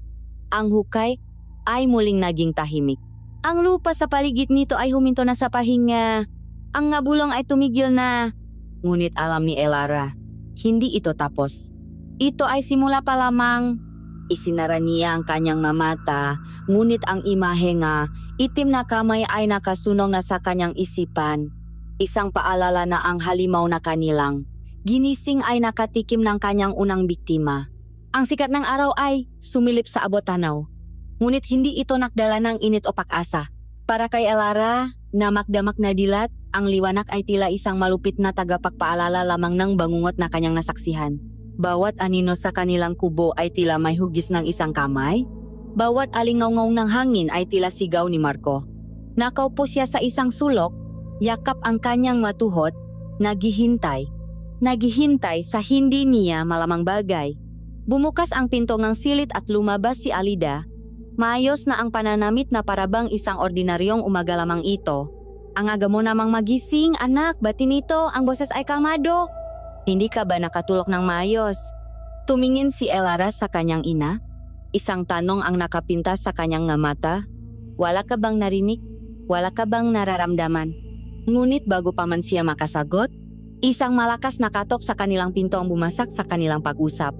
Ang hukay ay muling naging tahimik. Ang lupa sa paligid nito ay huminto na sa pahinga. Ang ngabulong ay tumigil na. Ngunit alam ni Elara, hindi ito tapos. Ito ay simula pa lamang. Isinara niya ang kanyang mamata, ngunit ang imahe nga, itim na kamay ay nakasunong na sa kanyang isipan. Isang paalala na ang halimaw na kanilang ginising ay nakatikim ng kanyang unang biktima. Ang sikat ng araw ay sumilip sa abot tanaw. Ngunit hindi ito nakdala ng init o pag-asa. Para kay Elara, na makdamak na dilat, ang liwanag ay tila isang malupit na tagapagpaalala lamang ng bangungot na kanyang nasaksihan. Bawat anino sa kanilang kubo ay tila may hugis ng isang kamay. Bawat alingaw-ngaw ng hangin ay tila sigaw ni Marco. Nakaupo siya sa isang sulok, yakap ang kanyang matuhot, naghihintay. Naghihintay sa hindi niya malamang bagay. Bumukas ang pinto ng silid at lumabas si Alida. Maayos na ang pananamit na parabang isang ordinaryong umaga lamang ito. Ang aga mo namang magising, anak, batin nito, ang boses ay kalmado. Hindi ka ba nakatulog ng maayos? Tumingin si Elara sa kanyang ina. Isang tanong ang nakapinta sa kanyang nga mata. Wala ka bang narinig? Wala ka bang nararamdaman? Ngunit bago pa man siya makasagot, isang malakas na katok sa kanilang pinto ang bumasak sa kanilang pag-usap.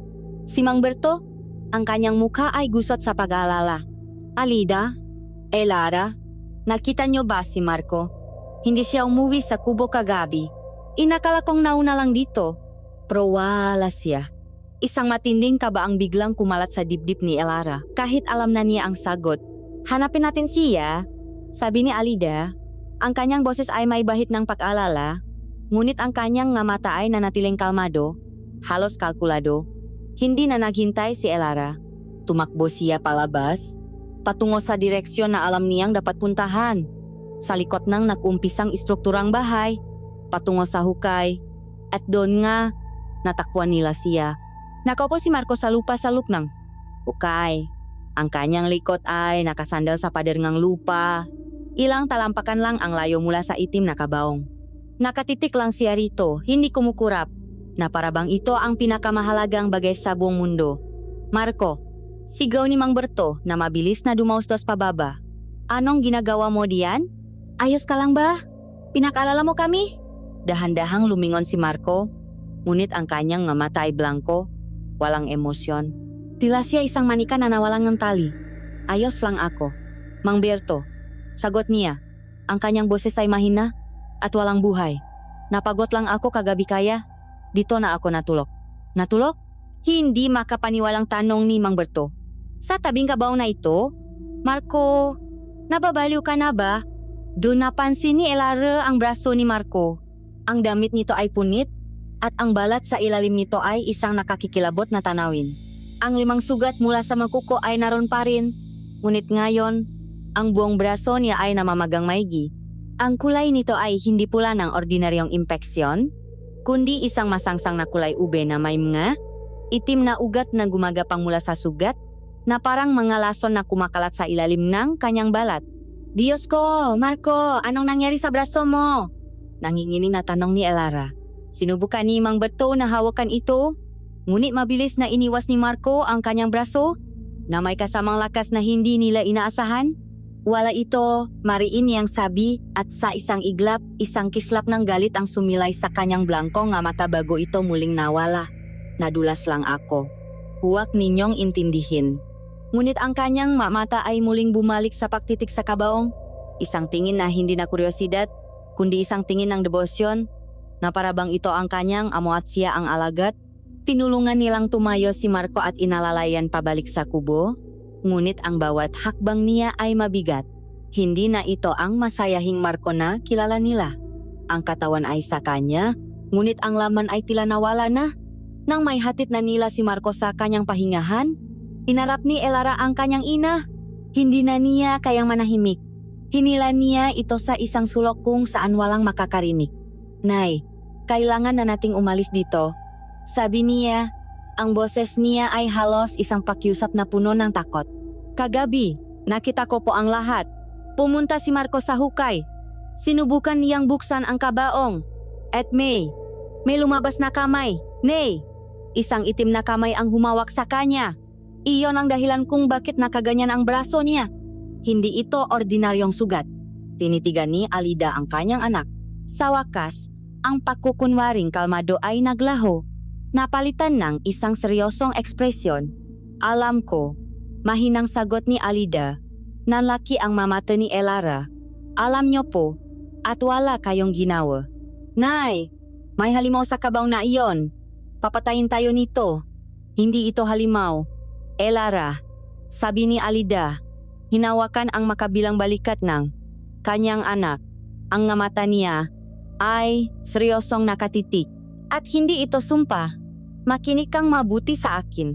Si Mang Berto, ang kanyang mukha ay gusot sa pag-aalala. Alida, Elara, nakita niyo ba si Marco? Hindi siya umuwi sa kubo kagabi. Inakala kong nauna lang dito. Pero wala siya. Isang matinding kabaang biglang kumalat sa dibdib ni Elara kahit alam na niya ang sagot. Hanapin natin siya, sabi ni Alida. Ang kanyang boses ay may bahid ng pag-alala, ngunit ang kanyang nga mata ay nanatiling kalmado, halos kalkulado. Hindi na naghintay si Elara. Tumakbo siya palabas, patungo sa direksyon na alam niyang dapat puntahan. Sa likod ng nag-umpisang istrukturang bahay, patungo sa hukay, at doon nga, natakbuhan nila siya. Nakaupo si Marco sa lupa sa lupnang hukay. Ang kanyang likod ay nakasandal sa pader ng lupa. Ilang talampakan lang ang layo mula sa itim na kabaong. Nakatitik lang siya rito, hindi kumukurap, na parabang ito ang pinakamahalagang bagay sa buong mundo. Marco, sigaw ni Mang Berto na mabilis na dumaustos pababa. Anong ginagawa mo diyan? Ayos ka lang ba? Pinakaalala mo kami? Dahan-dahang lumingon si Marco, ngunit ang kanyang mga mata ay blanko, walang emosyon. Tila siya isang manika na nawalang ng tali. Ayos lang ako. Mang Berto, sagot niya. Ang kanyang boses ay mahina at walang buhay. Napagod lang ako kagabi kaya. Dito na ako natulog. Natulog? Hindi makapaniwalang tanong ni Mang Berto. Sa tabing kabaw na ito? Marco, nababaliw ka na ba? Doon napansin ni Elara ang braso ni Marco. Ang damit nito ay punit at ang balat sa ilalim nito ay isang nakakikilabot na tanawin. Ang 5 sugat mula sa magkuko ay naroon pa rin. Ngunit ngayon, ang buong braso niya ay namamagang maigi. Ang kulay nito ay hindi pula ng ordinaryong impeksyon, kundi isang masangsang na kulay ube na may mga itim na ugat na gumagapang mula sa sugat na parang mga lason na kumakalat sa ilalim ng kanyang balat. Diyos ko, Marco, anong nangyari sa braso mo? Nanginginig na tanong ni Elara. Sinubukan ni Mang Berto na hawakan ito, ngunit mabilis na iniwas ni Marco ang kanyang braso na may kasamang lakas na hindi nila inaasahan. Wala ito, mariin niyang sabi at sa isang iglap, isang kislap ng galit ang sumilay sa kanyang blangko nga mata bago ito muling nawala. Nadulas lang ako. Huwag ninyong intindihin. Ngunit ang kanyang mata ay muling bumalik sa pagtitik sa kabaong. Isang tingin na hindi na kuryosidad, kundi isang tingin ng debosyon na parabang ito ang kanyang amo at siya ang alagat. Tinulungan nilang tumayo si Marco at inalalayan pabalik sa kubo. Ngunit ang bawat hakbang niya ay mabigat. Hindi na ito ang masayahing Marco na kilala nila. Ang katawan ay sa kanya, ngunit ang laman ay tila nawala na. Nang may hatid na nila si Marco sa kanyang pahingahan, inarap ni Elara ang kanyang ina. Hindi na niya kayang manahimik. Hinila niya ito sa isang sulok kung saan walang makakarinig. Nay, kailangan na nating umalis dito. Sabi niya, Ang boses niya ay halos isang pakiusap na puno ng takot. Kagabi, nakita ko po ang lahat. Pumunta si Marco sa hukay. Sinubukan niyang buksan ang kabaong. At may lumabas na kamay. Nay, isang itim na kamay ang humawak sa kanya. Iyon ang dahilan kung bakit nakaganyan ang braso niya. Hindi ito ordinaryong sugat. Tinitigan ni Alida ang kanyang anak. Sa wakas, ang pagkukunwaring kalmado ay naglaho. Napalitan ng isang seryosong ekspresyon. Alam ko, mahinang sagot ni Alida. Nanlaki ang mamata ni Elara. Alam niyo po, at wala kayong ginawa. Nay, may halimaw sa kabaw na iyon. Papatayin tayo nito. Hindi ito halimaw. Elara, sabi ni Alida, hinawakan ang makabilang balikat ng kanyang anak. Ang nga mata niya ay seryosong nakatitik. At hindi ito sumpa. Makinig kang mabuti sa akin.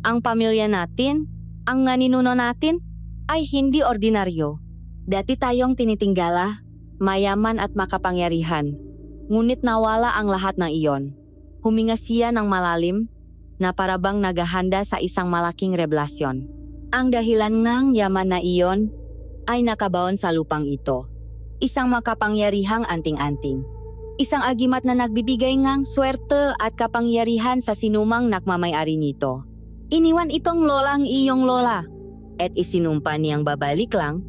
Ang pamilya natin, ang nga ninuno natin, ay hindi ordinaryo. Dati tayong tinitinggala, mayaman at makapangyarihan. Ngunit nawala ang lahat ng iyon. Huminga siya ng malalim na parabang naghahanda sa isang malaking revelasyon. Ang dahilan ng yaman na iyon ay nakabaon sa lupang ito. Isang makapangyarihang anting-anting. Isang agimat na nagbibigay ngang swerte at kapangyarihan sa sinumang nakmamayari nito. Iniwan itong lolang iyong lola at isinumpa niyang babalik lang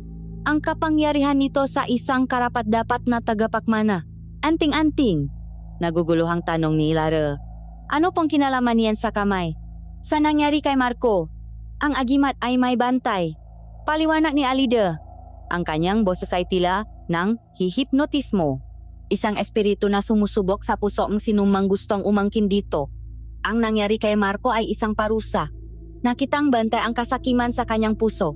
ang kapangyarihan nito sa isang karapat-dapat na tagapakmana. Anting-anting. Naguguluhang tanong ni Lara. Ano pong kinalaman niyan sa kamay? Sa nangyari kay Marco, ang agimat ay may bantay. Paliwanag ni Alida. Ang kanyang boses ay tila ng hihipnotismo. Isang espiritu na sumusubok sa puso ng sinumang gustong umangkin dito. Ang nangyari kay Marco ay isang parusa. Nakitang bantay ang kasakiman sa kanyang puso.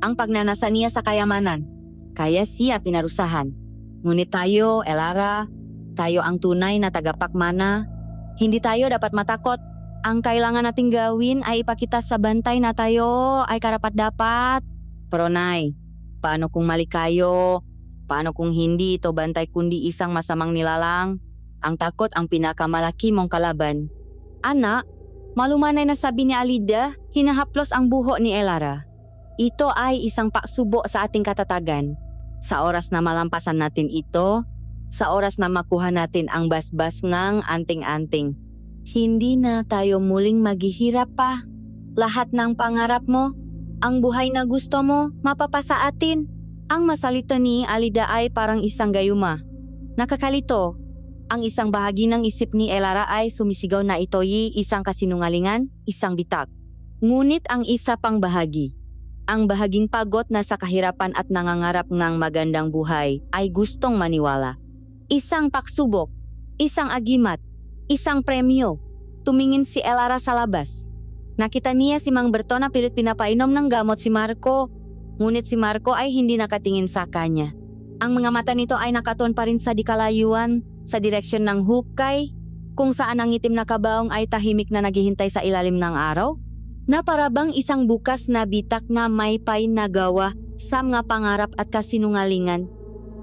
Ang pagnanasa niya sa kayamanan. Kaya siya pinarusahan. Ngunit tayo, Elara, tayo ang tunay na tagapakmana. Hindi tayo dapat matakot. Ang kailangan nating gawin ay ipakita sa bantay na tayo ay karapat-dapat. Pero Nay, paano kung mali kayo? Paano kung hindi ito bantay kundi isang masamang nilalang? Ang takot ang pinakamalaki mong kalaban. Anak, malumanay na sabi ni Alida, hinahaplos ang buho ni Elara. Ito ay isang paksubo sa ating katatagan. Sa oras na malampasan natin ito, sa oras na makuha natin ang basbas ng anting-anting, hindi na tayo muling maghihirap pa. Lahat ng pangarap mo, ang buhay na gusto mo, mapapasa atin. Ang masalita ni Alida ay parang isang gayuma. Nakakalito. Ang isang bahagi ng isip ni Elara ay sumisigaw na ito'y isang kasinungalingan, isang bitak. Ngunit ang isa pang bahagi, ang bahaging pagod na sa kahirapan at nangangarap ng magandang buhay ay gustong maniwala. Isang paksubok, isang agimat, isang premyo. Tumingin si Elara sa labas. Nakita niya si Mang Berto na pilit pinapainom ng gamot si Marco. Ngunit si Marco ay hindi nakatingin sa kanya. Ang mga mata nito ay nakatuon pa rin sa dikalayuan, sa direksyon ng hukay, kung saan ang itim na kabaong ay tahimik na naghihintay sa ilalim ng araw, na parabang isang bukas na bitak na may pay na gawa sa mga pangarap at kasinungalingan.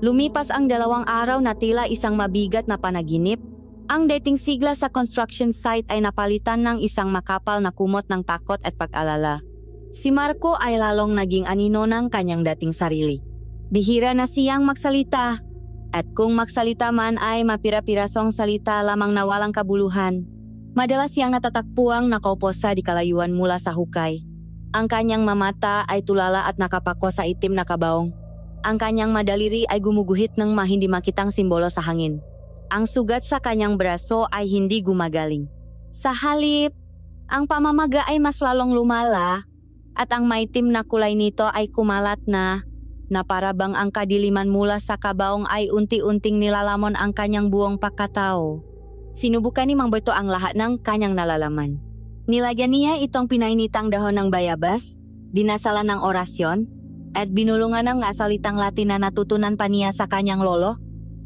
Lumipas ang 2 araw na tila isang mabigat na panaginip. Ang dating sigla sa construction site ay napalitan ng isang makapal na kumot ng takot at pag-alala. Si Marco ay lalong naging anino ng kanyang dating sarili. Bihira na siyang magsalita. At kung magsalita man ay mapira-pirasong salita lamang na walang kabuluhan. Madalas siyang natatakpuang nakaupo sa dikalayuan mula sa hukay. Ang kanyang mamata ay tulala at nakapako sa itim na kabaong. Ang kanyang madaliri ay gumuguhit ng hindi makitang simbolo sa hangin. Ang sugat sa kanyang braso ay hindi gumagaling. Sa halip, ang pamamaga ay mas lalong lumala. At ang maitim na kulay nito ay kumalat na parabang ang kadiliman mula sa kabaong ay unti-unting nilalamon ang kanyang buong pagkatao. Sinubukan ni Mang Berto ang lahat ng kanyang nalalaman. Nilagyan niya itong pinainitang dahon ng bayabas, dinasalan ng orasyon, at binulungan ng salitang Latin na natutunan pa niya sa kanyang lolo.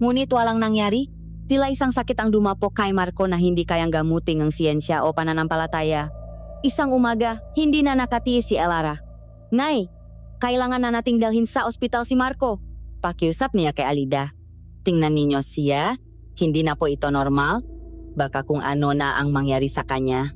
Ngunit walang nangyari, tila isang sakit ang dumapok kay Marco na hindi kayang gamutin ng siyensya o pananampalataya. Isang umaga, hindi na nakatiis si Elara. Nay, kailangan na nating dalhin sa ospital si Marco. Pakiusap niya kay Alida. Tingnan ninyo siya, hindi na po ito normal. Baka kung ano na ang mangyari sa kanya.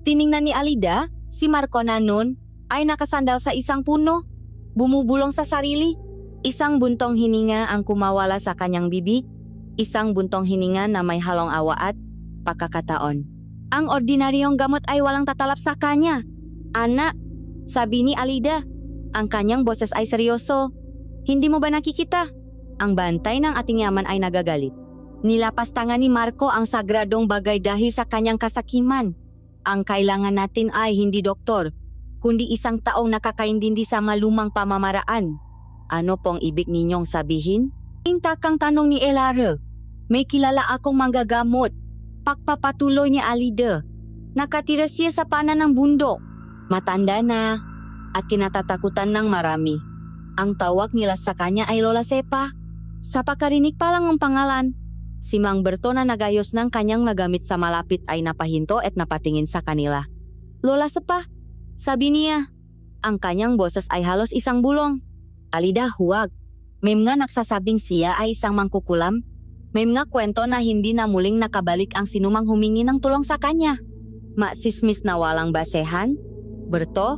Tiningnan ni Alida, si Marco na nun ay nakasandal sa isang puno, bumubulong sa sarili. Isang buntong hininga ang kumawala sa kanyang bibig, isang buntong hininga na may halong awa at pagkakataon. Ang ordinaryong gamot ay walang tatalap sa kanya. Anak, sabi ni Alida, ang kanyang boses ay seryoso. Hindi mo ba nakikita? Ang bantay ng ating yaman ay nagagalit. Nilapas tangan ni Marco ang sagradong bagay dahil sa kanyang kasakiman. Ang kailangan natin ay hindi doktor, kundi isang taong nakakaintindi sa malumang pamamaraan. Ano pong ibig ninyong sabihin? Intakang tanong ni Elara. May kilala akong manggagamot. Pagpapatuloy ni Alida. Nakatira siya sa panan ng bundok. Matanda na at kinatatakutan ng marami. Ang tawag nila sa kanya ay Lola Sepa. Sa pagkarinig pa lang ang pangalan, si Mang Berto na nagayos ng kanyang nagamit sa malapit ay napahinto at napatingin sa kanila. Lola Sepa, sabi niya. Ang kanyang boses ay halos isang bulong. Alida, huwag. May mga nagsasabing siya ay isang mangkukulam. May mga kwento na hindi na muling nakabalik ang sinumang humingi ng tulong sa kanya. Maksismis na walang basehan? Berto?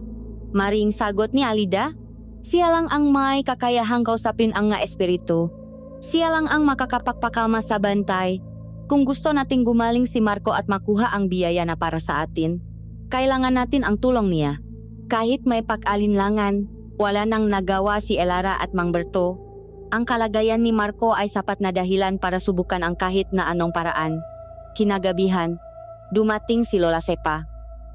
Maring sagot ni Alida? Siya lang ang may kakayahang kausapin ang nga espiritu. Siya lang ang makakapagpakalma sa bantay. Kung gusto nating gumaling si Marco at makuha ang biyaya na para sa atin, kailangan natin ang tulong niya. Kahit may pag-alinlangan, wala nang nagawa si Elara at Mang Berto. Ang kalagayan ni Marco ay sapat na dahilan para subukan ang kahit na anong paraan. Kinagabihan, dumating si Lola Sepa.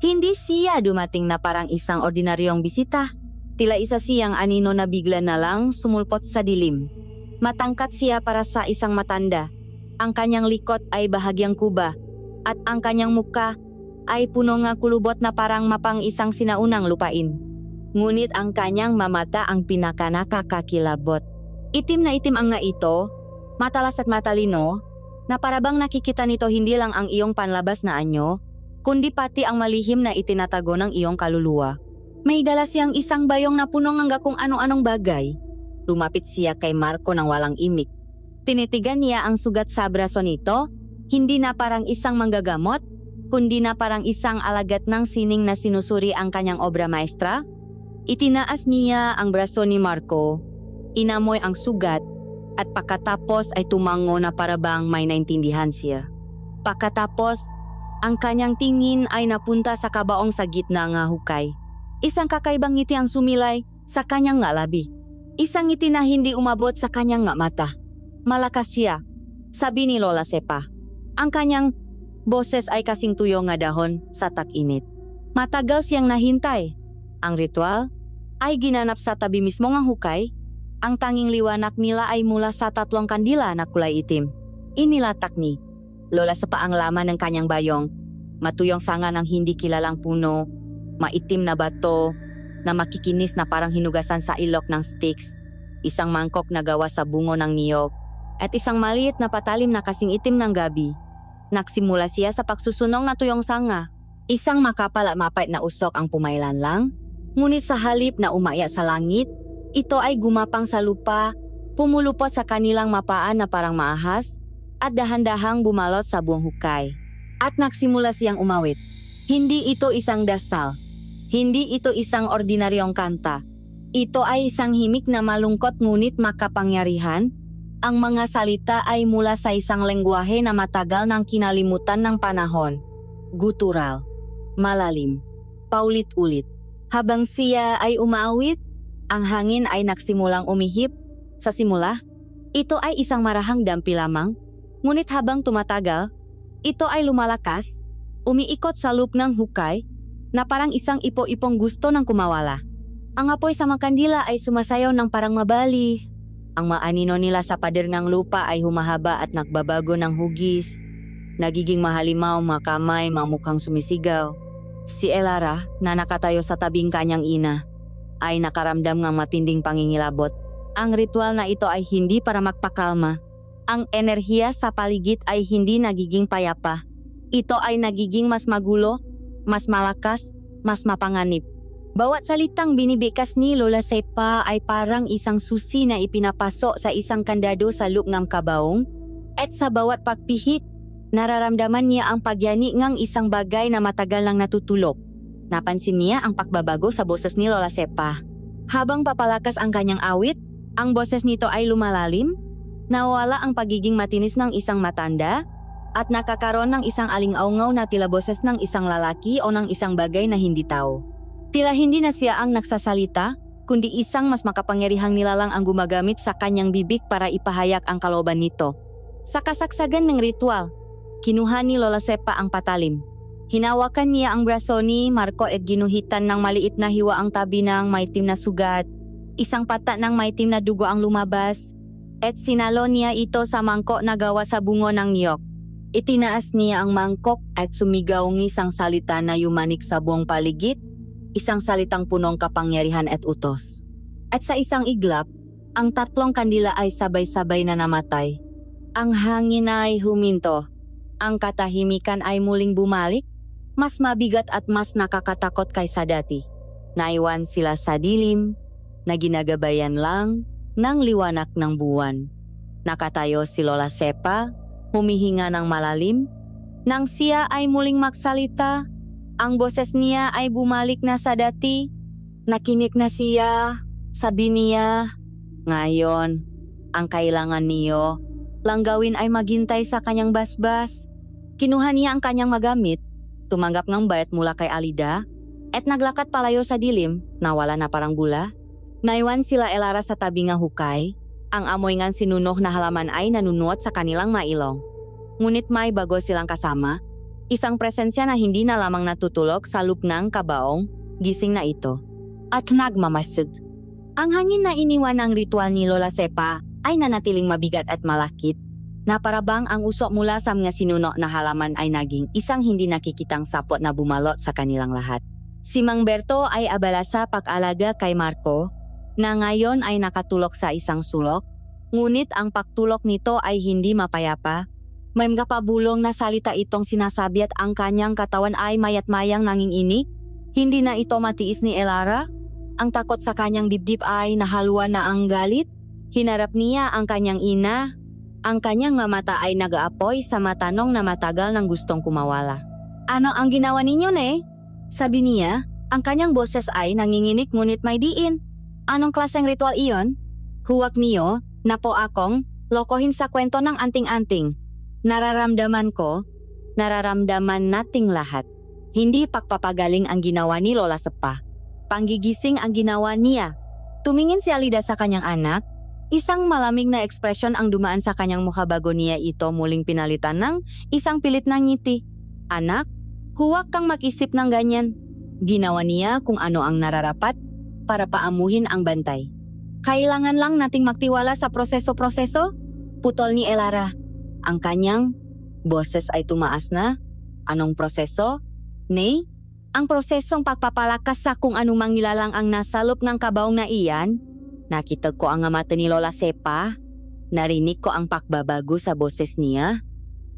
Hindi siya dumating na parang isang ordinaryong bisita. Tila isa siyang anino na bigla na lang sumulpot sa dilim. Matangkat siya para sa isang matanda. Ang kanyang likot ay bahagyang kuba at ang kanyang muka ay puno nga kulubot na parang mapang isang sinaunang lupain. Ngunit ang kanyang mamata ang pinakanakakakilabot. Itim na itim ang nga ito, matalas at matalino, na parabang nakikita nito hindi lang ang iyong panlabas na anyo, kundi pati ang malihim na itinatago ng iyong kaluluwa. May dala siyang isang bayong na punong hanggang kung ano-anong bagay. Lumapit siya kay Marco ng walang imik. Tinitigan niya ang sugat sa braso nito, hindi na parang isang manggagamot, kundi na parang isang alagat ng sining na sinusuri ang kanyang obra maestra. Itinaas niya ang braso ni Marco, inamoy ang sugat, at pagkatapos ay tumango na parabang may naintindihan siya. Pagkatapos, ang kanyang tingin ay napunta sa kabaong sa gitna nga hukay. Isang kakaibang ngiti ang sumilay sa kanyang nga labi. Isang ngiti na hindi umabot sa kanyang nga mata. Malakas siya, sabi ni Lola Sepa. Ang kanyang boses ay kasing tuyo nga dahon sa tag-init. Matagal siyang nahintay. Ang ritual ay ginanap sa tabi mismo ng hukay. Ang tanging liwanag nila ay mula sa 3 kandila na kulay itim. Inilatak ni Lola Sepa ang laman ng kanyang bayong. Matuyong sanga ng hindi kilalang puno, maitim na bato, na makikinis na parang hinugasan sa ilok ng sticks, isang mangkok na gawa sa bungo ng niyog, at isang maliit na patalim na kasing itim ng gabi. Nagsimula siya sa pagsusunong na tuyong sanga. Isang makapal at mapait na usok ang pumailan lang, ngunit sa halip na umaya sa langit, ito ay gumapang sa lupa, pumulupot sa kanilang mapaan na parang maahas, at dahan-dahang bumalot sa buong hukay. At nagsimula siyang umawit. Hindi ito isang dasal. Hindi ito isang ordinaryong kanta. Ito ay isang himik na malungkot ngunit makapangyarihan. Ang mga salita ay mula sa isang lengguwahe na matagal nang kinalimutan ng panahon. Gutural, malalim, paulit-ulit. Habang siya ay umaawit, ang hangin ay nagsimulang umihip. Sa simula, ito ay isang marahang dampi lamang. Ngunit habang tumatagal, ito ay lumalakas, umiikot sa loop ng hukay, na parang isang ipo-ipong gusto ng kumawala. Ang apoy sa mga kandila ay sumasayaw ng parang mabali. Ang maanino nila sa pader ng lupa ay humahaba at nagbabago ng hugis. Nagiging mahalimaw, makamay, mamukhang sumisigaw. Si Elara, na nakatayo sa tabing kanyang ina, ay nakaramdam ng matinding pangingilabot. Ang ritual na ito ay hindi para magpakalma. Ang enerhiya sa paligid ay hindi nagiging payapa. Ito ay nagiging mas magulo, mas malakas, mas mapanganib. Bawat salitang binibikas ni Lola Sepa ay parang isang susi na ipinapasok sa isang kandado sa loob ng kabaong, at sa bawat pagpihit, Nararamdaman niya ang pagyani ngang isang bagay na matagal nang natutulog. Napansin niya ang pagbabago sa boses ni Lola Sepa. Habang papalakas ang kanyang awit, ang boses nito ay lumalalim, nawala ang pagiging matinis ng isang matanda, at nakakaroon ng isang alingaungaw na tila boses ng isang lalaki o ng isang bagay na hindi tao. Tila hindi na siya ang nagsasalita, kundi isang mas makapangyarihang nilalang ang gumagamit sa kanyang bibig para ipahayag ang kalooban nito. Sa kasagsagan ng ritual, kinuha ni Lola Sepa ang patalim. Hinawakan niya ang braso ni Marco at ginuhitan ng maliit na hiwa ang tabi ng maitim na sugat. Isang pata ng maitim na dugo ang lumabas, at sinalo niya ito sa mangkok na gawa sa bungo ng niyog. Itinaas niya ang mangkok at sumigaw ng isang salita na yumanik sa buong paligid, isang salitang punong kapangyarihan at utos. At sa isang iglap, ang tatlong kandila ay sabay-sabay na namatay. Ang hangin ay huminto. Ang katahimikan ay muling bumalik, mas mabigat at mas nakakatakot kaysa dati. Naiwan sila sa dilim, na ginagabayan lang ng liwanag ng buwan. Nakatayo si Lola Sepa, humihinga ng malalim. Nang siya ay muling magsalita, ang boses niya ay bumalik na sa dati. Nakinig na siya, sabi niya, "Ngayon, ang kailangan niyo lang gawin ay maghintay sa kanyang basbas." Kinuha niya ang kanyang magamit, tumanggap ng bayad mula kay Alida, at naglakad palayo sa dilim, nawala na parang bula. Naiwan sila Elara sa tabi ng hukay. Ang amoy ngang sinunok na halaman ay nanunuot sa kanilang mailong. Ngunit may bago silang kasama, isang presensya na hindi na lamang natutulog sa lupnang kabaong, gising na ito. At nagmamasid. Ang hangin na iniwan ng ritual ni Lola Sepa ay nanatiling mabigat at malakit, na parabang ang usok mula sa mga sinunok na halaman ay naging isang hindi nakikitang sapot na bumalot sa kanilang lahat. Si Mang Berto ay abala sa pag-alaga kay Marco, na ngayon ay nakatulog sa isang sulok, ngunit ang pagtulog nito ay hindi mapayapa. May mga pabulong na salita itong sinasabi at ang kanyang katawan ay mayat-mayang nanginginig. Hindi na ito matiis ni Elara. Ang takot sa kanyang dibdib ay nahaluan na ang galit. Hinarap niya ang kanyang ina. Ang kanyang mata ay nag-aapoy sa matanong na matagal nang gustong kumawala. "Ano ang ginawa ninyo, ne?" Sabi niya. Ang kanyang boses ay nanginginig ngunit may diin. "Anong klaseng ritual iyon?" "Huwag niyo, napo akong, lokohin sa kwento ng anting-anting. Nararamdaman ko, nararamdaman nating lahat. Hindi pagpapagaling ang ginawa ni Lola Sepa. Panggigising ang ginawa niya." Tumingin si Alida sa kanyang anak. Isang malamig na ekspresyon ang dumaan sa kanyang mukha bago niya ito muling pinalitan ng isang pilit na ngiti. "Anak, huwag kang mag-isip ng ganyan." Ginawa niya kung ano ang nararapat para paamuhin ang bantay. "Kailangan lang nating magtiwala sa proseso-proseso." Putol ni Elara. Ang kanyang boses ay tumaas na. "Anong proseso?" "Nay, ang prosesong pagpapalakas sa kung anumang nilalang ang nasalop ng kabaong na iyan." Nakita ko ang mata ni Lola Sepa. Narinig ko ang pagbabago sa boses niya.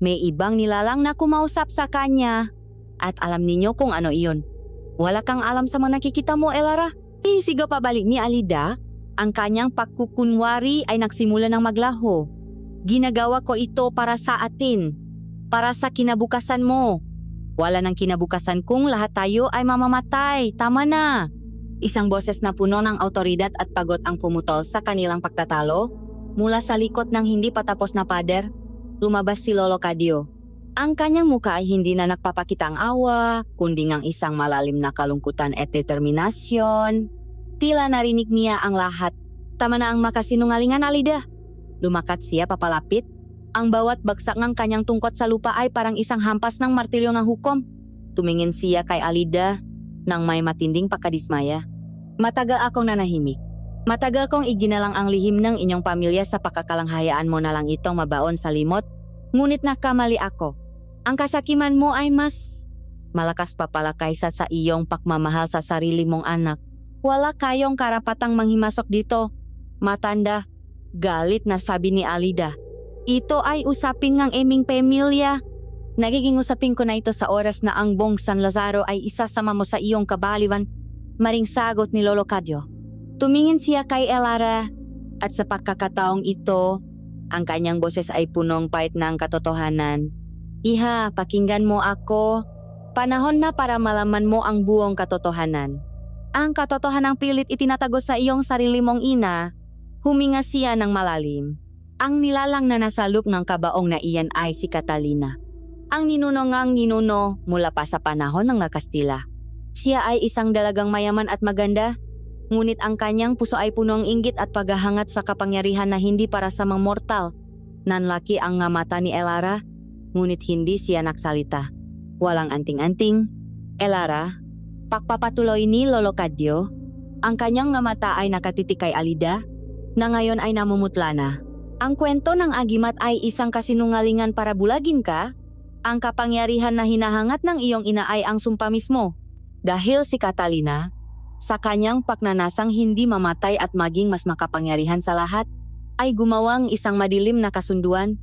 May ibang nilalang na kumausap sa kanya. At alam ninyo kung ano iyon. "Wala kang alam sa mga nakikita mo, Elara." Isigaw pabalik ni Alida. Ang kanyang pagkukunwari ay nagsimula ng maglaho. "Ginagawa ko ito para sa atin. Para sa kinabukasan mo. Wala nang kinabukasan kung lahat tayo ay mamamatay. Tama na." Isang boses na puno ng awtoridad at pagod ang pumutol sa kanilang pagtatalo. Mula sa likod ng hindi patapos na pader, lumabas si Lolo Cadio. Ang kanyang muka ay hindi na nagpapakita ang awa, kundi ng isang malalim na kalungkutan at determinasyon. Tila narinig niya ang lahat. "Tama na ang makasinungalingan, Alida." Lumakat siya papalapit. Ang bawat bagsak ng kanyang tungkot sa lupa ay parang isang hampas ng martilyo ng hukom. Tumingin siya kay Alida nang may matinding pagkadismaya. "Matagal akong nanahimik. Matagal kong iginalang ang lihim ng inyong pamilya sa pagkakalanghayaan mo na lang itong mabaon sa limot. Ngunit nakamali ako. Ang kasakiman mo ay mas malakas pa pala kaysa sa iyong pagmamahal sa sarili mong anak. Wala kayong karapatang manghimasok dito. Matanda." Galit na sabi ni Alida. "Ito ay usapin ng aming pamilya. Nagiging usapin ko na ito sa oras na ang buong San Lazaro ay isasama mo sa iyong kabaliwan." Maring sagot ni Lolo Cadio. Tumingin siya kay Elara at sa pagkakataong ito, ang kanyang boses ay punong pait ng katotohanan. Iha, pakinggan mo ako. Panahon na para malaman mo ang buong katotohanan. Ang katotohanang pilit itinatago sa iyong sarili mong ina, huminga siya ng malalim. Ang nilalang na nasa loob ng kabaong na iyan ay si Catalina. Ang ninunongang ninuno mula pa sa panahon ng Kastila. Siya ay isang dalagang mayaman at maganda, ngunit ang kanyang puso ay punong inggit at paghahangat sa kapangyarihan na hindi para sa mga mortal. Nanlaki ang nga mata ni Elara, ngunit hindi siya nagsalita. Walang anting-anting. Elara, pagpapatuloy ni Lolo Cadyo, ang kanyang nga mata ay nakatitik kay Alida, na ngayon ay namumutla na. Ang kwento ng agimat ay isang kasinungalingan para bulagin ka. Ang kapangyarihan na hinahangat ng iyong ina ay ang sumpa mismo. Dahil si Catalina, sa kanyang pagnanasang hindi mamatay at maging mas makapangyarihan sa lahat, ay gumawang isang madilim na kasunduan.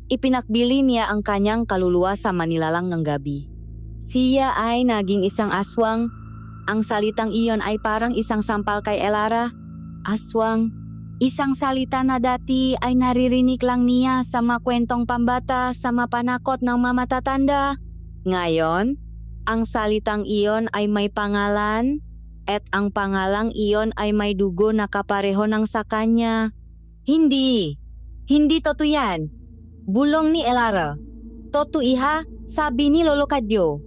Ipinakbili niya ang kanyang kaluluwa sa manilalang ng gabi. Siya ay naging isang aswang. Ang salitang iyon ay parang isang sampal kay Elara. Aswang. Isang salita na dati ay naririnig lang niya sa mga kwentong pambata sa mapanakot ng mga matatanda. Ngayon, ang salitang iyon ay may pangalan at ang pangalang iyon ay may dugo na kapareho ng sa kanya. Hindi totoo yan. Bulong ni Elara. Totoo iha, sabi ni Lolo Cadyo.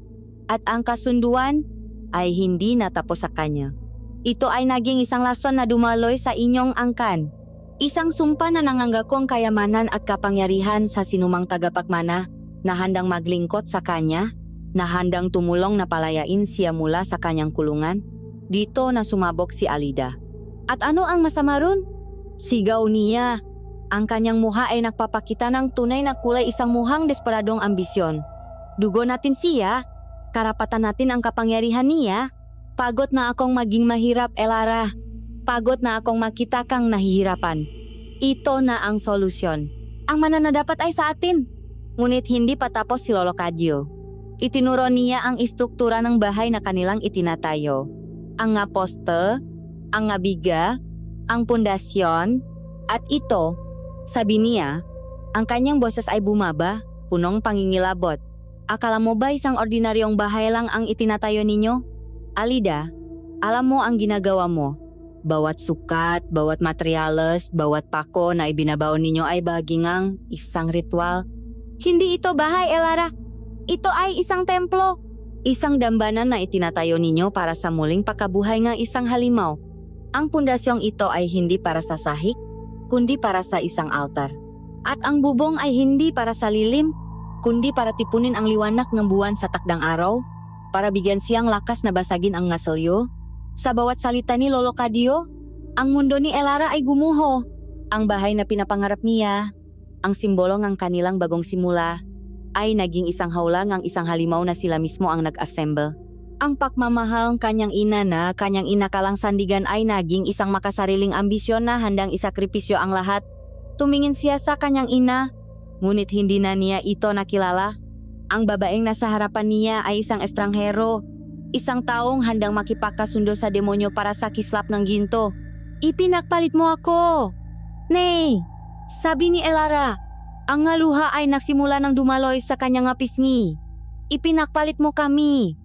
At ang kasunduan ay hindi natapos sa kanya. Ito ay naging isang lason na dumaloy sa inyong angkan. Isang sumpa na nanganggakong kayamanan at kapangyarihan sa sinumang tagapagmana na handang maglingkod sa kanya, na handang tumulong na palayain siya mula sa kanyang kulungan. Dito na sumabog si Alida. At ano ang masama ron? Sigaw niya. Ang kanyang muha ay nagpapakita ng tunay na kulay isang muhang desperadong ambisyon. Dugo natin siya. Karapatan natin ang kapangyarihan niya. Pagod na akong maging mahirap, Elara. Pagod na akong makita kang nahihirapan. Ito na ang solusyon. Ang mananadapat ay sa atin. Ngunit hindi patapos si Lolo Cadyo. Itinuro niya ang istruktura ng bahay na kanilang itinatayo. Ang nga poste, ang nga biga, ang pundasyon, at ito, sabi niya, ang kanyang boses ay bumaba, punong pangingilabot. Akala mo ba isang ordinaryong bahay lang ang itinatayo ninyo? Alida, alam mo ang ginagawa mo. Bawat sukat, bawat materyales, bawat pako na ibinabaon ninyo ay bagingang isang ritual. Hindi ito bahay, Elara. Ito ay isang templo. Isang dambanan na itinatayo ninyo para sa muling pagkabuhay ng isang halimaw. Ang pundasyong ito ay hindi para sa sahig, kundi para sa isang altar. At ang bubong ay hindi para sa lilim, kundi para tipunin ang liwanag ng buwan sa takdang araw, para bigyan siyang lakas na basagin ang ngaselyo. Sa bawat salita ni Lolo Cadyo, ang mundo ni Elara ay gumuho. Ang bahay na pinapangarap niya, ang simbolo ng kanilang bagong simula, ay naging isang hawlang ang isang halimaw na sila mismo ang nag-assemble. Ang pagmamahal kanyang ina na kanyang inakalang sandigan ay naging isang makasariling ambisyon na handang isakripisyo ang lahat. Tumingin siya sa kanyang ina, ngunit hindi na niya ito nakilala. Ang babaeng nasa harapan niya ay isang estranghero, isang taong handang makipagkasundo sa demonyo para sa kislap ng ginto. Ipinagpalit mo ako! Nay! Sabi ni Elara, ang nga luha ay nagsimula ng dumaloy sa kanyang nga pisngi. Ipinagpalit mo kami!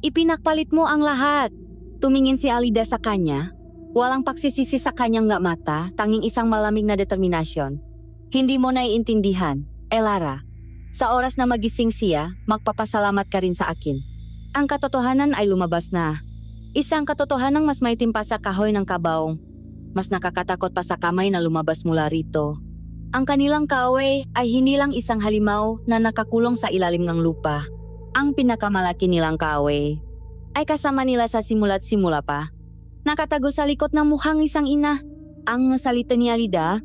Ipinagpalit mo ang lahat! Tumingin si Alida sa kanya. Walang pagsisisi sa kanyang nga mata, tanging isang malamig na determinasyon. Hindi mo naiintindihan, Elara. Sa oras na magising siya, magpapasalamat ka rin sa akin. Ang katotohanan ay lumabas na. Isang katotohanang mas maitim pa sa kahoy ng kabaong. Mas nakakatakot pa sa kamay na lumabas mula rito. Ang kanilang kaaway ay hindi lang isang halimaw na nakakulong sa ilalim ng lupa. Ang pinakamalaki nilang kaaway ay kasama nila sa simula't simula pa. Nakatago sa likod ng mukhang isang ina. Ang salita ni Alida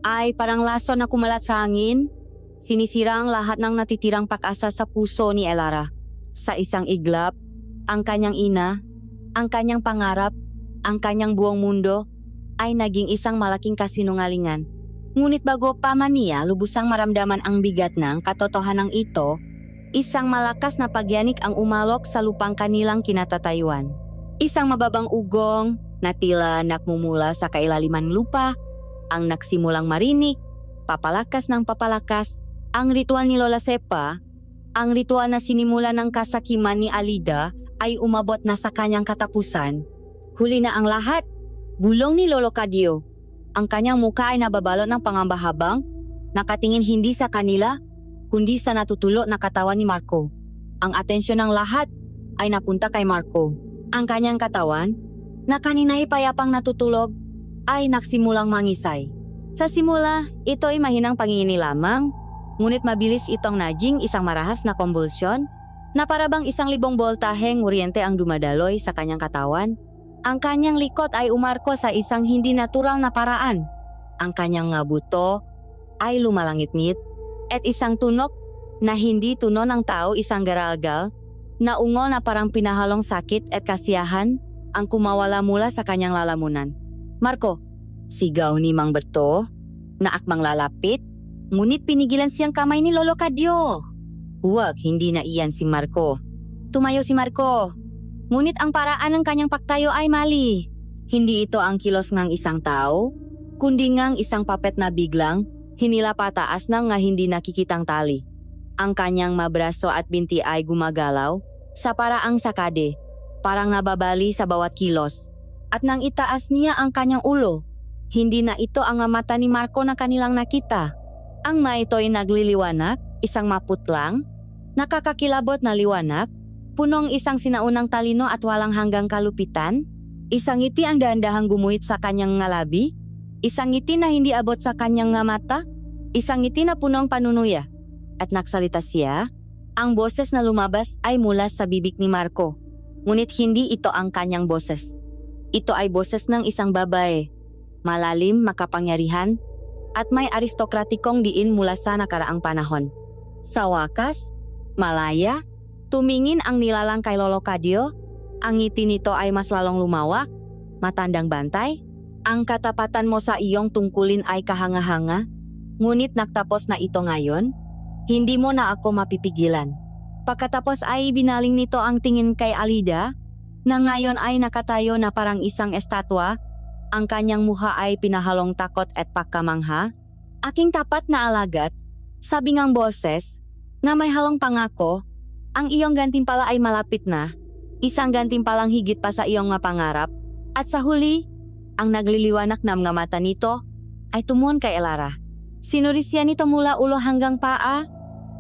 ay parang laso na kumalat sa hangin. Sinisira ang lahat ng natitirang pag-asa sa puso ni Elara. Sa isang iglap, ang kanyang ina, ang kanyang pangarap, ang kanyang buong mundo ay naging isang malaking kasinungalingan. Ngunit bago pa man niya lubusang maramdaman ang bigat ng katotohanan ito, isang malakas na pagyanik ang umalok sa lupang kanilang kinatatayuan. Isang mababang ugong na tila nakmumula sa kailaliman lupa, ang nagsimulang marinig, papalakas ng papalakas. Ang ritual ni Lola Sepa Ang ritual na sinimula ng kasakiman ni Alida ay umabot na sa kanyang katapusan. Huli na ang lahat. Bulong ni Lolo Cadio. Ang kanyang muka ay nababalot ng pangamba-habang, nakatingin hindi sa kanila, kundi sa natutulo na katawan ni Marco. Ang atensyon ng lahat ay napunta kay Marco. Ang kanyang katawan, na kanina'y payapang natutulog, ay nagsimulang mangisay. Sa simula, ito ay mahinang pangingini lamang, ngunit mabilis itong naging isang marahas na konvulsyon na parabang 1,000 boltaheng kuryente ang dumadaloy sa kanyang katawan. Ang kanyang likod ay umarko sa isang hindi natural na paraan. Ang kanyang nga buto ay lumalangit-ngit at isang tunok na hindi tuno ng tao, isang garalgal na ungo na parang pinahalong sakit at kasiyahan ang kumawala mula sa kanyang lalamunan. Marco, sigaw ni Mang Berto na akmang lalapit, ngunit pinigilan siyang kamay ni Lolo Cadio. Huwag, hindi na iyan si Marco. Tumayo si Marco. Ngunit ang paraan ng kanyang pagtayo ay mali. Hindi ito ang kilos ng isang tao, kundi ngang isang papet na biglang hinila pataas ng nga hindi nakikitang tali. Ang kanyang mabraso at binti ay gumagalaw sa paraang sakade, parang nababali sa bawat kilos. At nang itaas niya ang kanyang ulo, hindi na ito ang mata ni Marco na kanilang nakita. Ang maito'y nagliliwanag, isang maputlang, nakakakilabot na liwanag, punong isang sinaunang talino at walang hanggang kalupitan. Isang ngiti ang dahan-dahang gumuhit sa kanyang ngalabi, isang ngiti na hindi abot sa kanyang nga mata, isang ngiti na punong panunuya. At nagsalita siya, ang boses na lumabas ay mula sa bibig ni Marco. Ngunit hindi ito ang kanyang boses. Ito ay boses ng isang babae, malalim, makapangyarihan, at may aristokratikong diin mula sa nakaraang panahon. Sa wakas, malaya, tumingin ang nilalang kay Lolo Cadio. Ang ngiti nito ay mas lalong lumawak, matandang bantay. Ang katapatan mo sa iyong tungkulin ay kahanga-hanga, ngunit nagtapos na ito ngayon. Hindi mo na ako mapipigilan. Pagkatapos ay binaling nito ang tingin kay Alida, na ngayon ay nakatayo na parang isang estatwa. Ang kanyang mukha ay pinahalong takot at pagkamangha. Aking tapat na alagad, sabi ngang boses, na may halong pangako, ang iyong gantimpala ay malapit na, isang gantimpalang higit pa sa iyong nga pangarap, at sa huli, ang nagliliwanag na mga mata nito ay tumuon kay Elara. Sinuri siya nito mula ulo hanggang paa,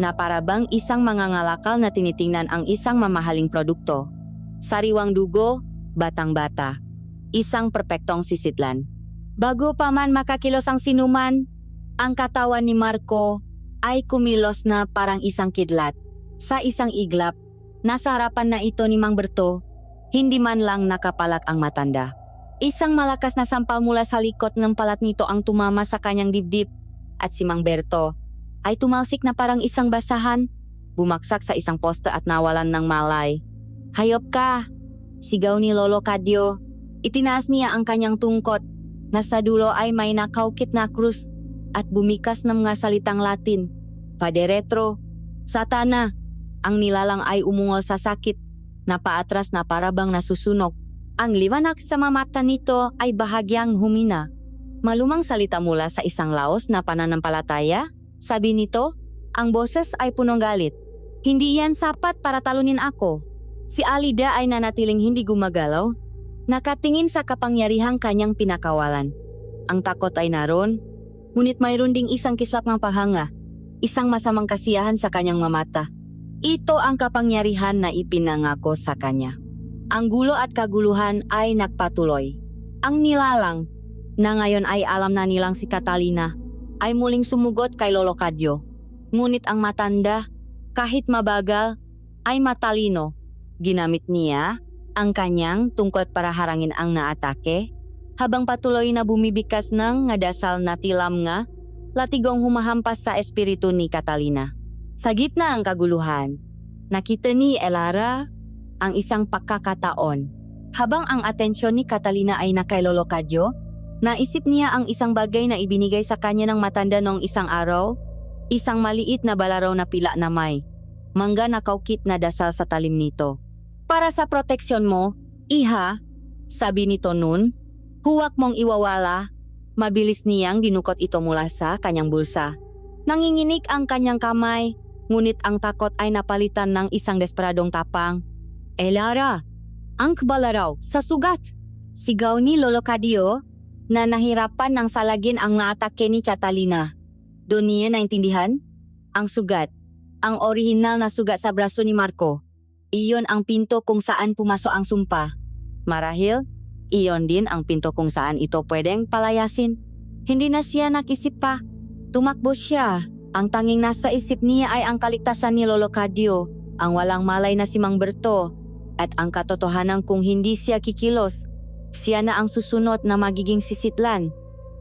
na parabang isang mangangalakal na tinitingnan ang isang mamahaling produkto. Sariwang dugo, batang-bata, isang perpektong sisitlan. Bago pa man makakilos ang sinuman, ang katawan ni Marco ay kumilos na parang isang kidlat. Sa isang iglap, nasa harapan na ito ni Mang Berto, hindi man lang nakapalak ang matanda. Isang malakas na sampal mula sa likod ng palat nito ang tumama sa kanyang dibdib, at si Mang Berto ay tumalsik na parang isang basahan, bumaksak sa isang poste at nawalan ng malay. Hayop ka! Sigaw ni Lolo Cadio. Itinaas niya ang kanyang tungkot, na sa dulo ay may nakaukit na krus at bumikas ng mga salitang Latin. Paderetro, Satana! Ang nilalang ay umungol sa sakit, na paatras na parabang nasusunog. Ang liwanag sa mamata nito ay bahagyang humina. Malumang salita mula sa isang laos na pananampalataya, sabi nito, ang boses ay punong galit. Hindi yan sapat para talunin ako. Si Alida ay nanatiling hindi gumagalaw, nakatingin sa kapangyarihang kanyang pinakawalan. Ang takot ay naroon, ngunit mayroon ding isang kislap ng pahanga, isang masamang kasiyahan sa kanyang mamata. Ito ang kapangyarihan na ipinangako sa kanya. Ang gulo at kaguluhan ay nagpatuloy. Ang nilalang, na ngayon ay alam na nilang si Catalina, ay muling sumugot kay Lolo Cadio. Ngunit ang matanda, kahit mabagal, ay matalino. Ginamit niya ang kanyang tungkot para harangin ang naatake, habang patuloy na bumibikas ng ngadasal na tilam nga, latigong humahampas sa espiritu ni Catalina. Sa gitna ang kaguluhan, nakita ni Elara ang isang pagkakataon. Habang ang atensyon ni Catalina ay na kay Lolo Cadio, naisip niya ang isang bagay na ibinigay sa kanya ng matanda noong isang araw, isang maliit na balaraw na pila na may mangga na kaukit na dasal sa talim nito. Para sa proteksyon mo, iha, sabi nito nun, huwag mong iwawala. Mabilis niyang dinukot ito mula sa kanyang bulsa. Nanginginig ang kanyang kamay, Ngunit ang takot ay napalitan ng isang desperadong tapang. Elara, ang kabalaraw sa sugat! Sigaw ni Lolo Cadio na nahirapan ng salagin ang naatake ni Catalina. Doon niya naintindihan? Ang sugat, ang orihinal na sugat sa braso ni Marco. Iyon ang pinto kung saan pumasok ang sumpa. Marahil, iyon din ang pinto kung saan ito pwedeng palayasin. Hindi na siya nakisip pa. Tumakbo siya. Ang tanging nasa isip niya ay ang kaligtasan ni Lolo Cadio, ang walang malay na si Mang Berto, at ang katotohanan kung hindi siya kikilos, siya na ang susunod na magiging sisitlan.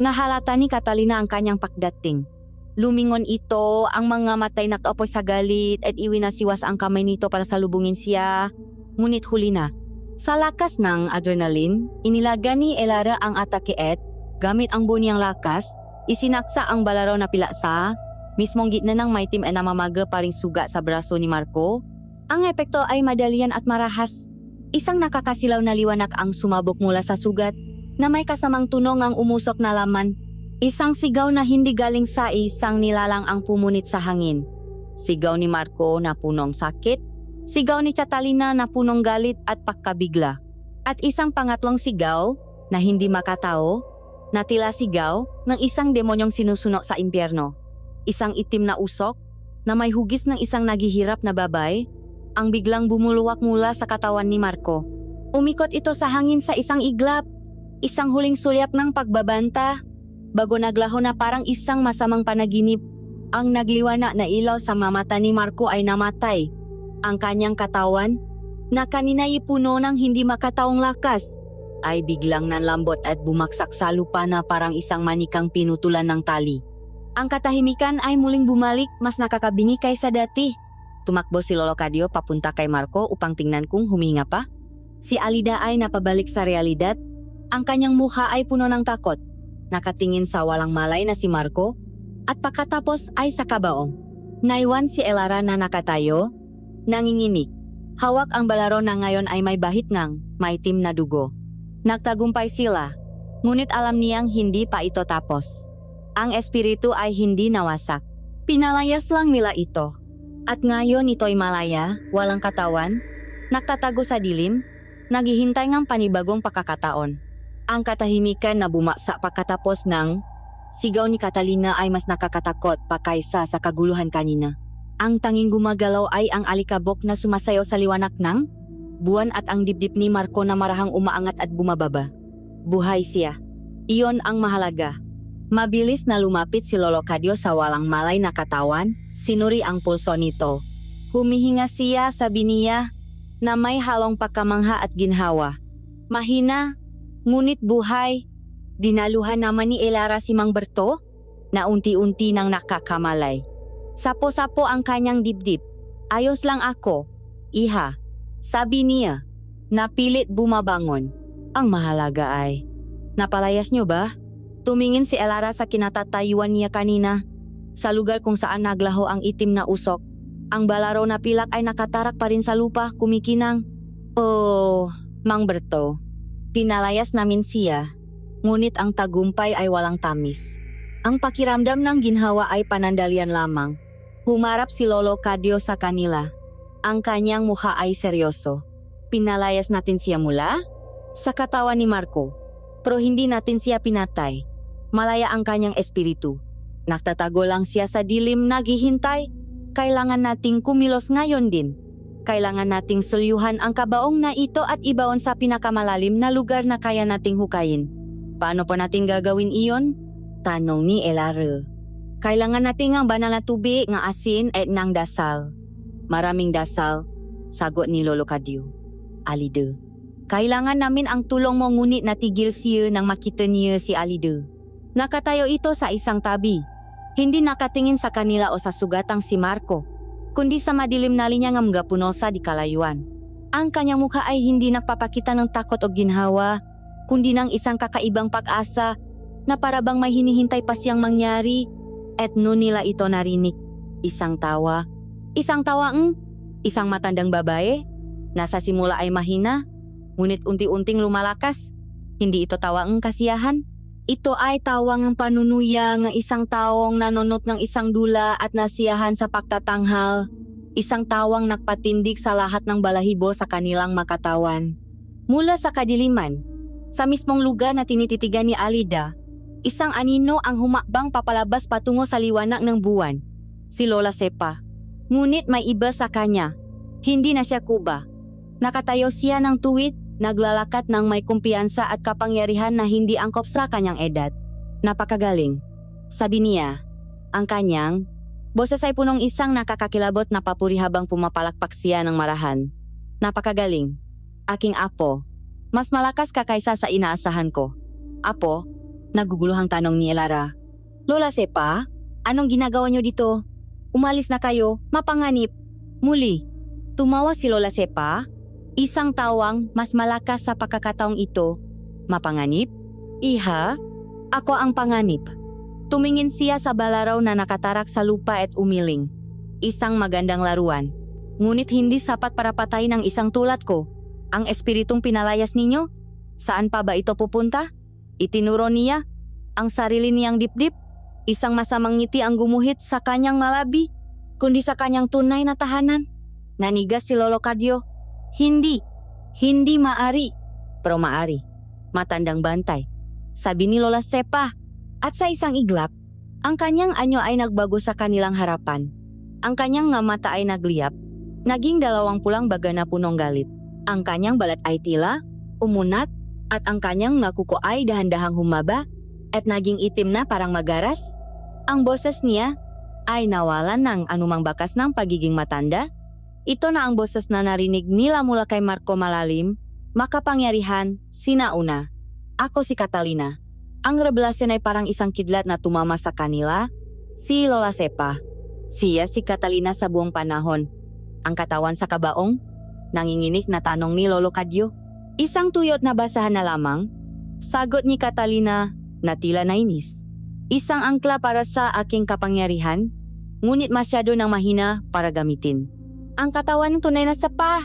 Nahalata ni Catalina ang kanyang pagdating. Lumingon ito, ang mga matay nakaapoy sa galit at iwinasiwas ang kamay nito para salubungin siya. Ngunit huli na. Sa lakas ng adrenaline, inilaga ni Elara ang atake at, gamit ang buo niyang lakas, isinaksa ang balaraw na pilasa, mismong gitna ng maitim ay namamaga paring suga sa braso ni Marco. Ang epekto ay madalian at marahas. Isang nakakasilaw na liwanag ang sumabog mula sa sugat na may kasamang tunog ang umusok na laman. Isang sigaw na hindi galing sa isang nilalang ang pumunit sa hangin. Sigaw ni Marco na punong sakit, sigaw ni Catalina na punong galit at pagkabigla. At isang pangatlong sigaw na hindi makatao, na tila sigaw ng isang demonyong sinusuno sa impyerno. Isang itim na usok na may hugis ng isang naghihirap na babay ang biglang bumulwak mula sa katawan ni Marco. Umikot ito sa hangin sa isang iglap, isang huling sulyap ng pagbabanta, bago naglaho na parang isang masamang panaginip. Ang nagliwana na ilaw sa mamata ni Marco ay namatay. Ang kanyang katawan, na kanina'y puno ng hindi makataong lakas, ay biglang nanlambot at bumaksak sa lupa na parang isang manikang pinutulan ng tali. Ang katahimikan ay muling bumalik, mas nakakabingi kaysa dati. Tumakbo si Lolo Cadio papunta kay Marco upang tingnan kung huminga pa. Si Alida ay napabalik sa realidad. Ang kanyang mukha ay puno ng takot. Nakatingin sa walang malay na si Marco at pagkatapos ay sa kabaong. Naiwan si Elara na nakatayo, nanginginig. Hawak ang balaro na ngayon ay may bahit ng maitim na dugo. Nagtagumpay sila, ngunit alam niyang hindi pa ito tapos. Ang espiritu ay hindi nawasak. Pinalayas lang nila ito. At ngayon ito'y malaya, walang katawan, nagtatago sa dilim, naghihintay ng panibagong pagkakataon. Ang katahimikan na bumaksa pagkatapos ng sigaw ni Catalina ay mas nakakatakot pa kaysa sa kaguluhan kanina. Ang tanging gumagalaw ay ang alikabok na sumasayaw sa liwanag ng buwan at ang dibdib ni Marco na marahang umaangat at bumababa. Buhay siya. Iyon ang mahalaga. Mabilis na lumapit si Lolo Cadio sa walang malay na katawan, sinuri ang pulso nito. Humihinga siya, sabi niya, na may halong pagkamangha at ginhawa. Mahina, ngunit buhay. Dinaluhan naman ni Elara si Mang Berto, na unti-unti nang nakakamalay. Sapo-sapo ang kanyang dibdib. Ayos lang ako, iha. Sabi niya, napilit bumabangon. Ang mahalaga ay, napalayas niyo ba? Tumingin si Elara sa kinatatayuan niya kanina. Sa lugar kung saan naglaho ang itim na usok, ang balaraw na pilak ay nakatarak pa rin sa lupa, kumikinang. Oh, Mang Berto, pinalayas namin siya, ngunit ang tagumpay ay walang tamis. Ang pakiramdam ng ginhawa ay panandalian lamang. Humarap si Lolo Cadio sa kanila. Ang kanyang mukha ay seryoso. Pinalayas natin siya mula sa katawan ni Marco, pero hindi natin siya pinatay. Malaya ang kanyang espiritu. Nagtatago lang siya sa dilim, naghihintay. Kailangan nating kumilos ngayon din. Kailangan nating selyuhan ang kabaong na ito at ibaon sa pinakamalalim na lugar na kaya nating hukayin. Paano pa natin gagawin iyon? Tanong ni Elara. Kailangan natin ang banal na tubig, ng asin at ng dasal. Maraming dasal, sagot ni Lolo Cadio. Alida, kailangan namin ang tulong mo, ngunit natigil siya nang makita niya si Alida. Nakatayo ito sa isang tabi. Hindi nakatingin sa kanila o sa sugatang si Marco, kundi sa madilim na linya ng mga punosa di kalayuan. Ang kanyang mukha ay hindi nagpapakita ng takot o ginhawa, kundi ng isang kakaibang pag-asa na parabang may hinihintay pa siyang mangyari. At noon nila ito narinig. Isang tawa, isang matandang babae. Nasa simula ay mahina, ngunit unti-unting lumalakas. Hindi ito tawaang kasiyahan. Ito ay tawang ang panunuya ng isang taong nanunot ng isang dula at nasiyahan sa pagtatanghal. Isang tawang nagpatindig sa lahat ng balahibo sa kanilang makatawan. Mula sa kadiliman, sa mismong lugar na tinititigan ni Alida, isang anino ang humakbang papalabas patungo sa liwanag ng buwan. Si Lola Sepa. Ngunit may iba sa kanya. Hindi na siya kuba. Nakatayo siya ng tuwid, naglalakat ng may kumpiyansa at kapangyarihan na hindi angkop sa kanyang edad. Napakagaling. Sabi niya, ang kanyang boses ay punong isang nakakakilabot na papuri habang pumapalakpak siya ng marahan. Napakagaling. Aking apo, mas malakas ka kaysa sa inaasahan ko. Apo, naguguluhang tanong ni Elara. Lola Sepa, anong ginagawa niyo dito? Umalis na kayo, mapanganib. Muli, tumawa si Lola Sepa. Isang tawang mas malakas sa pagkakataong ito. Mapanganib? Iha, ako ang panganib. Tumingin siya sa balaraw na nakatarak sa lupa at umiling. Isang magandang laruan. Ngunit hindi sapat para patayin ang isang tulad ko. Ang espiritong pinalayas ninyo? Saan pa ba ito pupunta? Itinuro niya ang sarili niyang dibdib. Isang masamang ngiti ang gumuhit sa kanyang malabi, kundi sa kanyang tunay na tahanan. Nanigas si Lolo Cadyo. Hindi maari. Pero maari. Matandang bantay. Sabi ni Lola Sepa. At sa isang iglap, ang kanyang anyo ay nagbago sa kanilang harapan. Ang kanyang nga mata ay nagliyap. Naging 20 baga na punong galit. Ang kanyang balat ay tila, umunat, at ang kanyang nga kuko ay dahan-dahang humaba at naging itim na parang magaras. Ang boses niya ay nawalan ng anumang bakas ng pagiging matanda. Ito na ang boses na narinig nila mula kay Marco Malalim, makapangyarihan, sinauna. Ako si Catalina. Ang revelasyon ay parang isang kidlat na tumama sa kanila. Si Lola Sepa. Siya si Catalina sa buong panahon. Ang katawan sa kabaong? Nanginginig na tanong ni Lolo Cadyo. Isang tuyot na basahan na lamang. Sagot ni Catalina na tila nainis. Isang angkla para sa aking kapangyarihan, ngunit masyado nang mahina para gamitin. Ang katawan ng tunay na sapa,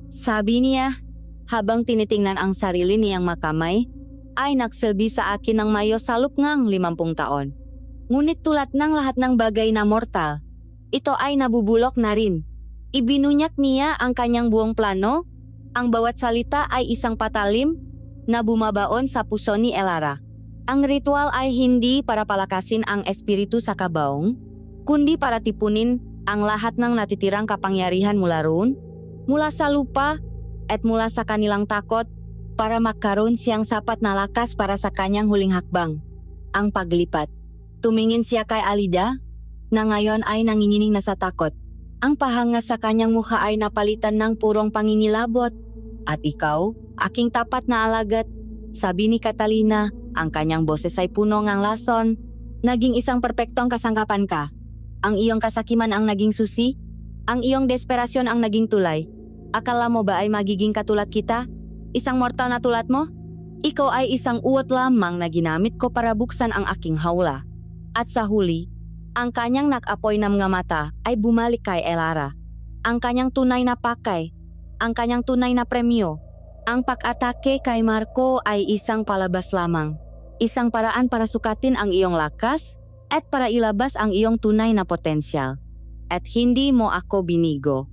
sabi niya, habang tinitingnan ang sarili niyang makamay, ay nagsilbi sa akin ng mayo salop ngang 50 taon. Ngunit tulad ng lahat ng bagay na mortal, ito ay nabubulok na rin. Ibinunyak niya ang kanyang buong plano. Ang bawat salita ay isang patalim na bumabaon sa puso ni Elara. Ang ritual ay hindi para palakasin ang espiritu sa kabaong, kundi para tipunin ang lahat ng natitirang kapangyarihan mula roon, mula sa lupa at mula sa kanilang takot para magkaroon siyang sapat na lakas para sa kanyang huling hakbang, ang paglipat. Tumingin siya kay Alida na ngayon ay nanginginig na sa takot. Ang pahanga sa kanyang mukha ay napalitan ng purong pangingilabot. At ikaw, aking tapat na alagad, sabi ni Catalina, ang kanyang boses ay puno ngang lason. Naging isang perpektong kasangkapan ka. Ang iyong kasakiman ang naging susi? Ang iyong desperasyon ang naging tulay? Akala mo ba ay magiging katulad kita? Isang mortal na tulad mo? Ikaw ay isang uwat lamang na ginamit ko para buksan ang aking hawla. At sa huli, ang kanyang nag-apoy ng mga mata ay bumalik kay Elara. Ang kanyang tunay na pakay, ang kanyang tunay na premyo. Ang pag-atake kay Marco ay isang palabas lamang. Isang paraan para sukatin ang iyong lakas at para ilabas ang iyong tunay na potensyal. At hindi mo ako binigo.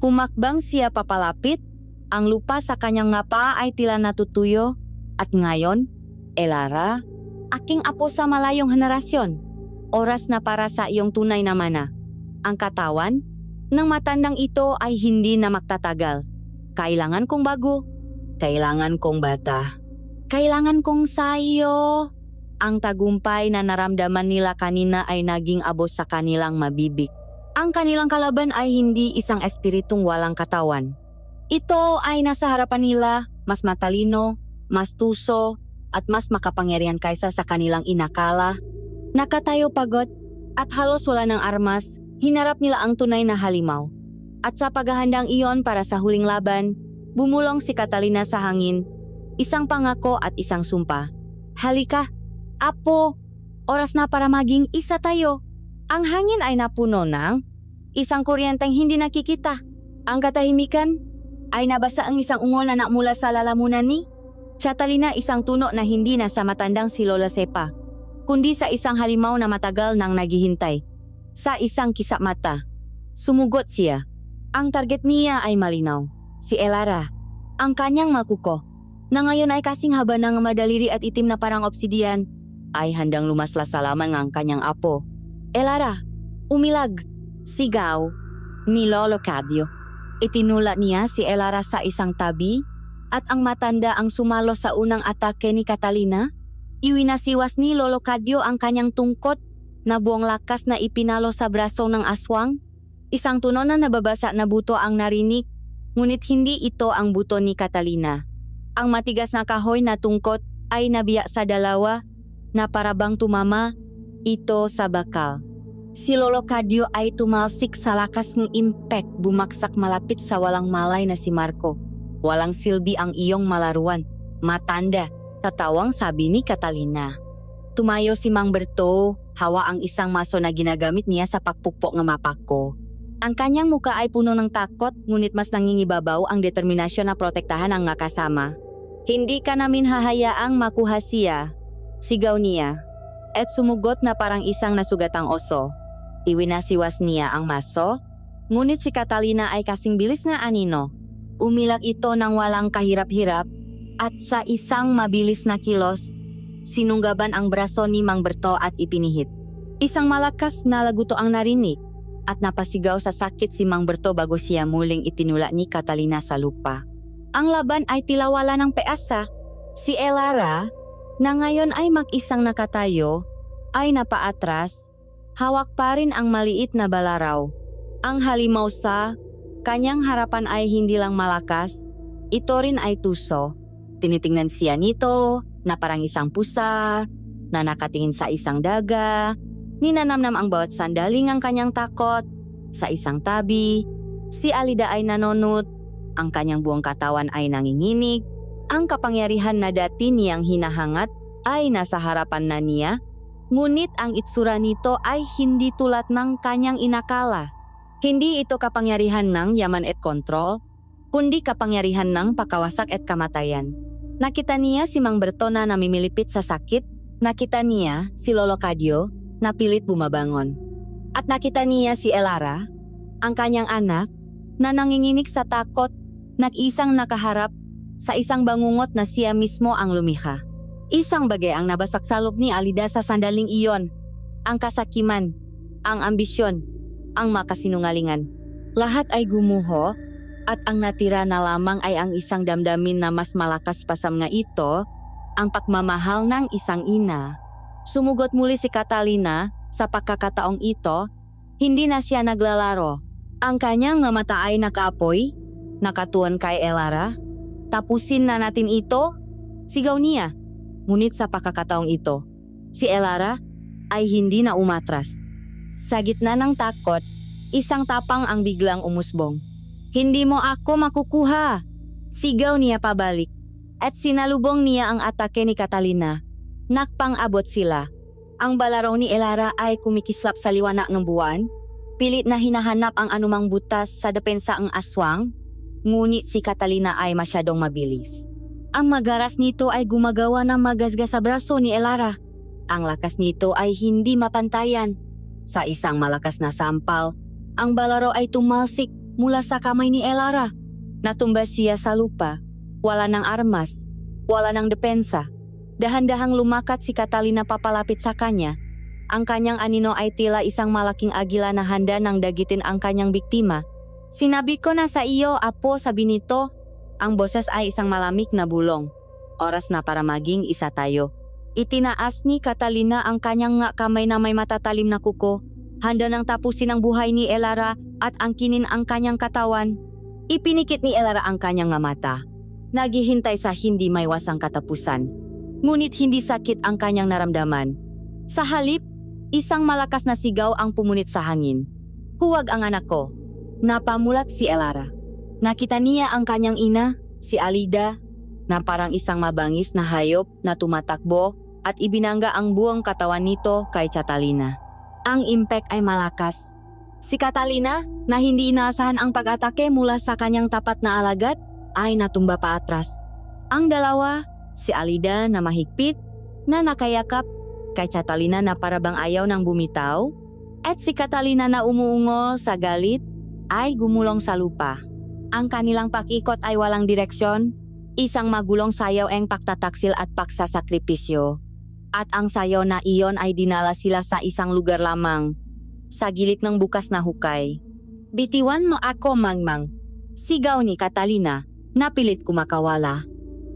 Humakbang siya papalapit, ang lupa sa kanyang ngapa ay tila natutuyo. At ngayon, Elara, aking apo sa malayong henerasyon, oras na para sa iyong tunay na mana. Ang katawan ng matandang ito ay hindi na magtatagal. Kailangan kong bago. Kailangan kong bata. Kailangan kong sayo. Ang tagumpay na naramdaman nila kanina ay naging abos sa kanilang mabibig. Ang kanilang kalaban ay hindi isang espiritong walang katawan. Ito ay nasa harapan nila, mas matalino, mas tuso, at mas makapangyarihan kaysa sa kanilang inakala. Nakatayo pagod at halos wala ng armas, hinarap nila ang tunay na halimaw. At sa paghahandang iyon para sa huling laban, bumulong si Catalina sa hangin, isang pangako at isang sumpa. Halika, apo, oras na para maging isa tayo. Ang hangin ay napuno ng isang kuryenteng hindi nakikita. Ang katahimikan ay nabasa ang isang ungol na namula sa lalamunan ni Catalina isang tuno na hindi na sa matandang si Lola Sepa, kundi sa isang halimaw na matagal nang naghihintay. Sa isang kisap mata, sumugot siya. Ang target niya ay malinaw, si Elara, ang kanyang makuko, na ngayon ay kasing haba ng madaliri at itim na parang obsidian, ay handang lumaslas sa lamang ang kanyang apo. Elara, umilag, sigaw ni Lolo Cadio. Itinula niya si Elara sa isang tabi at ang matanda ang sumalo sa unang atake ni Catalina. Iwinasiwas ni Lolo Cadio ang kanyang tungkot na buong lakas na ipinalo sa braso ng aswang. Isang tuno na nababasa na buto ang narinig, ngunit hindi ito ang buto ni Catalina. Ang matigas na kahoy na tungkot ay nabiya sa dalawa na parabang tumama ito sa bakal. Si Lolo Cadio ay tumalsik sa lakas ng impact, bumaksak malapit sa walang malay na si Marco. Walang silbi ang iyong malaruan, matanda, tatawang sabi ni Catalina. Tumayo si Mang Berto, hawa ang isang maso na ginagamit niya sa pakpukpok ng mapako. Ang kanyang muka ay puno ng takot, ngunit mas nangingibabaw ang determinasyon na protektahan ang kasama. Hindi ka namin hahayaang makuha siya, sigaw niya, at sumugot na parang isang nasugatang oso. Iwinasiwas niya ang maso, ngunit si Catalina ay kasing bilis na anino. Umilag ito ng walang kahirap-hirap at sa isang mabilis na kilos, sinunggaban ang braso ni Mang Berto at ipinihit. Isang malakas na laguto ang narinig at napasigaw sa sakit si Mang Berto bago siya muling itinula ni Catalina sa lupa. Ang laban ay tila wala ng peasa. Si Elara, na ngayon ay mag-isang nakatayo, ay napaatras, hawak pa rin ang maliit na balaraw. Ang halimaw sa kanyang harapan ay hindi lang malakas, ito rin ay tuso. Tinitingnan siya nito na parang isang pusa, na nakatingin sa isang daga. Ninanamnam ang bawat sandaling ang kanyang takot. Sa isang tabi, si Alida ay nanonot, ang kanyang buong katawan ay nanginginig. Ang kapangyarihan na dati niyang hinahangat ay nasa harapan na niya, ngunit ang itsura nito ay hindi tulad ng kanyang inakala. Hindi ito kapangyarihan ng yaman at kontrol, kundi kapangyarihan ng pakawasak at kamatayan. Nakita niya si Mang Berto na namimilipit sa sakit, nakita niya si Lolo Cadio na pilit bumabangon. At nakita niya si Elara, ang kanyang anak, na nanginginig sa takot, nag-isang nakaharap sa isang bangungot na siya mismo ang lumikha. Isang bagay ang nabasak sa loob ni Alida sa sandaling iyon, ang kasakiman, ang ambisyon, ang makasinungalingan. Lahat ay gumuho at ang natira na lamang ay ang isang damdamin na mas malakas pa sa mga ito, ang pagmamahal ng isang ina. Sumugot muli si Catalina sa pagkakataong ito, hindi na siya naglalaro. Ang kanyang mga mata ay nakaapoy, nakatuon kay Elara. Tapusin na natin ito, sigaw niya. Ngunit sa pagkakataong ito, si Elara ay hindi na umatras. Sa gitna ng takot, isang tapang ang biglang umusbong. Hindi mo ako makukuha, sigaw niya pabalik. At sinalubong niya ang atake ni Catalina. Nakpang-abot sila. Ang balaraw ni Elara ay kumikislap sa liwanag ng buwan. Pilit na hinahanap ang anumang butas sa depensa ang aswang. Ngunit si Catalina ay masyadong mabilis. Ang magaras nito ay gumagawa ng magasgas sa braso ni Elara. Ang lakas nito ay hindi mapantayan. Sa isang malakas na sampal, ang balaraw ay tumalsik mula sa kamay ni Elara. Natumba siya sa lupa. Wala ng armas, wala ng depensa. Dahan-dahang lumakat si Catalina papalapit sa kanya. Ang kanyang anino ay tila isang malaking agila na handa nang dagitin ang kanyang biktima. Sinabi ko na sa iyo, apo, sabi nito. Ang boses ay isang malamig na bulong. Oras na para maging isa tayo. Itinaas ni Catalina ang kanyang kamay na may matatalim na kuko. Handa nang tapusin ang buhay ni Elara at angkinin ang kanyang katawan. Ipinikit ni Elara ang kanyang mata. Naghihintay sa hindi maiwasang katapusan. Ngunit hindi sakit ang kanyang naramdaman. Sa halip, isang malakas na sigaw ang pumunit sa hangin. Huwag ang anak ko. Napamulat si Elara. Nakita niya ang kanyang ina, si Alida, na parang isang mabangis na hayop na tumatakbo at ibinangga ang buong katawan nito kay Catalina. Ang impact ay malakas. Si Catalina, na hindi inaasahan ang pag-atake mula sa kanyang tapat na alagad, ay natumba pa atras. Ang dalawa, Si Alida na mahigpit, na nakayakap, kay Catalina na parabang ayaw ng bumitaw, at si Catalina na umuungol sa galit ay gumulong sa lupa. Ang kanilang pakikot ay walang direksyon, isang magulong sayaw ang pagtataksil at pagsasakripisyo. At ang sayaw na iyon ay dinala sila sa isang lugar lamang, sa gilid ng bukas na hukay. "Bitiwan mo ako, Mangmang," sigaw ni Catalina, napilit kumakawala.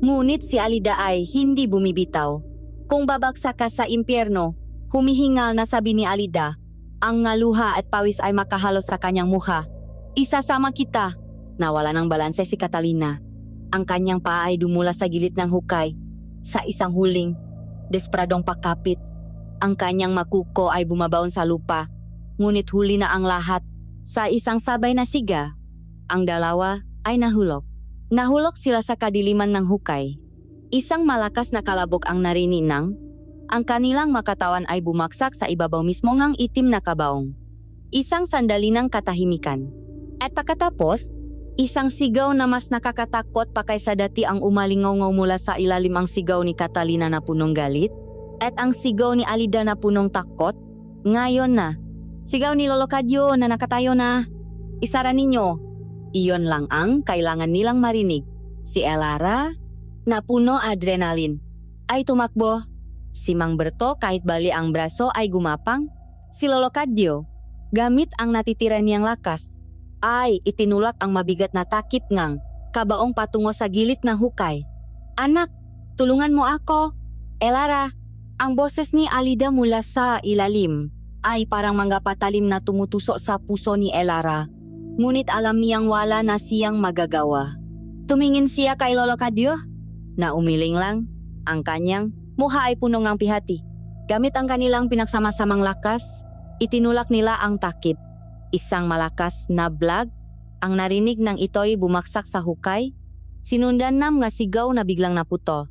Ngunit si Alida ay hindi bumibitaw. "Kung babagsak ka sa impyerno," humihingal na sabi ni Alida. Ang ngaluha at pawis ay makahalos sa kanyang mukha. "Isasama kita." Nawala ng balanse si Catalina. Ang kanyang paa ay dumula sa gilid ng hukay. Sa isang huling, despradong pakapit, ang kanyang makuko ay bumabaon sa lupa. Ngunit huli na ang lahat. Sa isang sabay na siga, ang dalawa ay nahulog. Nahulog sila sa kadiliman ng hukay. Isang malakas na kalabog ang narinig nang ang kanilang makatawan ay bumaksak sa ibabaw mismo ng itim na kabaong. Isang sandali ng katahimikan. At pagkatapos, isang sigaw na mas nakakatakot pa kaysa dati ang umalingaw mula sa ilalim, ang sigaw ni Catalina na punong galit at ang sigaw ni Alida na punong takot. Ngayon na, sigaw ni Lolo Cadyo na nakatayo na. "Isara ninyo." Iyon lang ang kailangan nilang marinig. Si Elara, na puno adrenalin, ay tumakbo. Si Mang Berto kahit bali ang braso ay gumapang. Si Lolo Cadyo, gamit ang natitira niyang lakas, ay itinulak ang mabigat na takip ngang kabaong patungo sa gilid ng hukay. "Anak, tulungan mo ako." "Elara." Ang boses ni Alida mula sa ilalim ay parang manggapatalim na tumutusok sa puso ni Elara. Ngunit alam niyang wala na siyang magagawa. Tumingin siya kay Lolo Cadyo, na umiling lang. Ang kanyang mukha ay puno ng pihati. Gamit ang kanilang pinagsama-samang lakas, itinulak nila ang takip. Isang malakas na blag ang narinig ng ito'y bumaksak sa hukay. Sinundan ng mga sigaw na biglang naputo.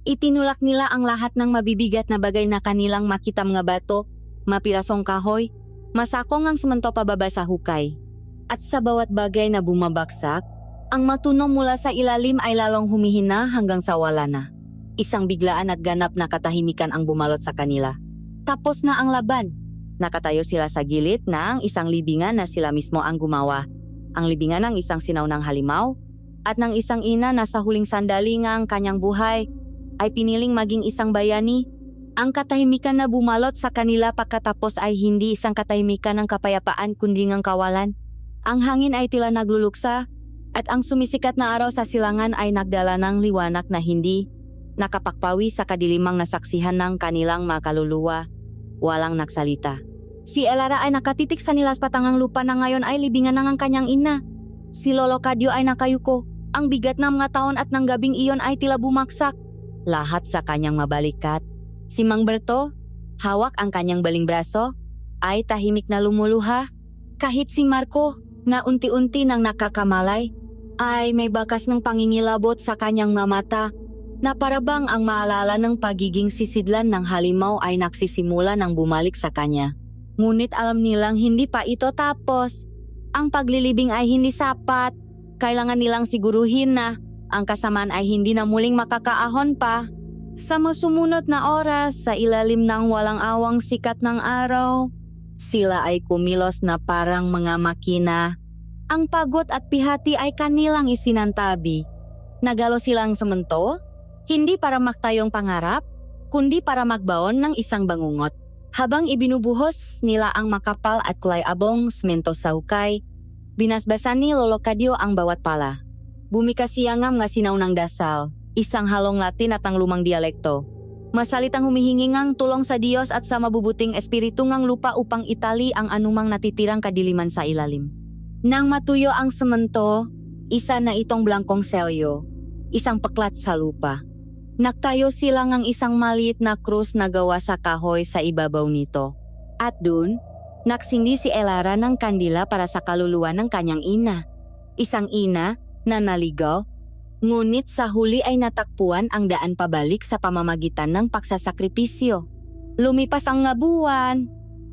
Itinulak nila ang lahat ng mabibigat na bagay na kanilang makita, mga bato, mapirasong kahoy, masakong ang sumanto pababa sa hukay. At sa bawat bagay na bumabaksak, ang matuno mula sa ilalim ay lalong humihina hanggang sa wala na. Isang biglaan at ganap na katahimikan ang bumalot sa kanila. Tapos na ang laban. Nakatayo sila sa gilid ng isang libingan na sila mismo ang gumawa. Ang libingan ng isang sinaw ng halimaw at ng isang ina na sa huling sandali ng kanyang buhay ay piniling maging isang bayani. Ang katahimikan na bumalot sa kanila pagkatapos ay hindi isang katahimikan ng kapayapaan kundi ng kawalan. Ang hangin ay tila nagluluksa at ang sumisikat na araw sa silangan ay nagdala ng liwanag na hindi nakapakpawi sa kadilimang nasaksihan ng kanilang mga kaluluwa. Walang nagsalita. Si Elara ay nakatitik sa nilas patangang lupa na ngayon ay libingan ng ang kanyang ina. Si Lolo Cadyo ay nakayuko. Ang bigat ng mga taon at ng gabing iyon ay tila bumaksak. Lahat sa kanyang mabalikat. Si Mang Berto, hawak ang kanyang baling braso, ay tahimik na lumuluha. Kahit si Marco, na unti-unti nang nakakamalay, ay may bakas ng pangingilabot sa kanyang mga mata, na parabang ang maalala ng pagiging sisidlan ng halimaw ay nagsisimula ng bumalik sa kanya. Ngunit alam nilang hindi pa ito tapos. Ang paglilibing ay hindi sapat. Kailangan nilang siguruhin na ang kasamaan ay hindi na muling makakaahon pa. Sa masumunod na oras, sa ilalim ng walang awang sikat ng araw, sila ay kumilos na parang mga makina. Ang pagod at pihati ay kanilang isinantabi. Nagalo silang semento, hindi para maktayong pangarap, kundi para magbaon ng isang bangungot. Habang ibinubuhos nila ang makapal at kulay-abong semento sa hukay, binasbasan ni Lolo Cadyo ang bawat pala. Bumikas siya nga sinaw ng dasal, isang halong Latin at ang lumang dialekto. Masalitang humihingi ngang tulong sa Diyos at sa mabubuting espiritu ngang lupa upang itali ang anumang natitirang kadiliman sa ilalim. Nang matuyo ang semento, isa na itong blangkong selyo, isang paklat sa lupa. Naktayo sila ngang isang maliit na krus na gawa sa kahoy sa ibabaw nito. At dun, naksindi si Elara ng kandila para sa kaluluwa ng kanyang ina. Isang ina na naligaw, ngunit sa huli ay natakpuan ang daan pabalik sa pamamagitan ng pagsasakripisyo. Lumipas ang nga buwan.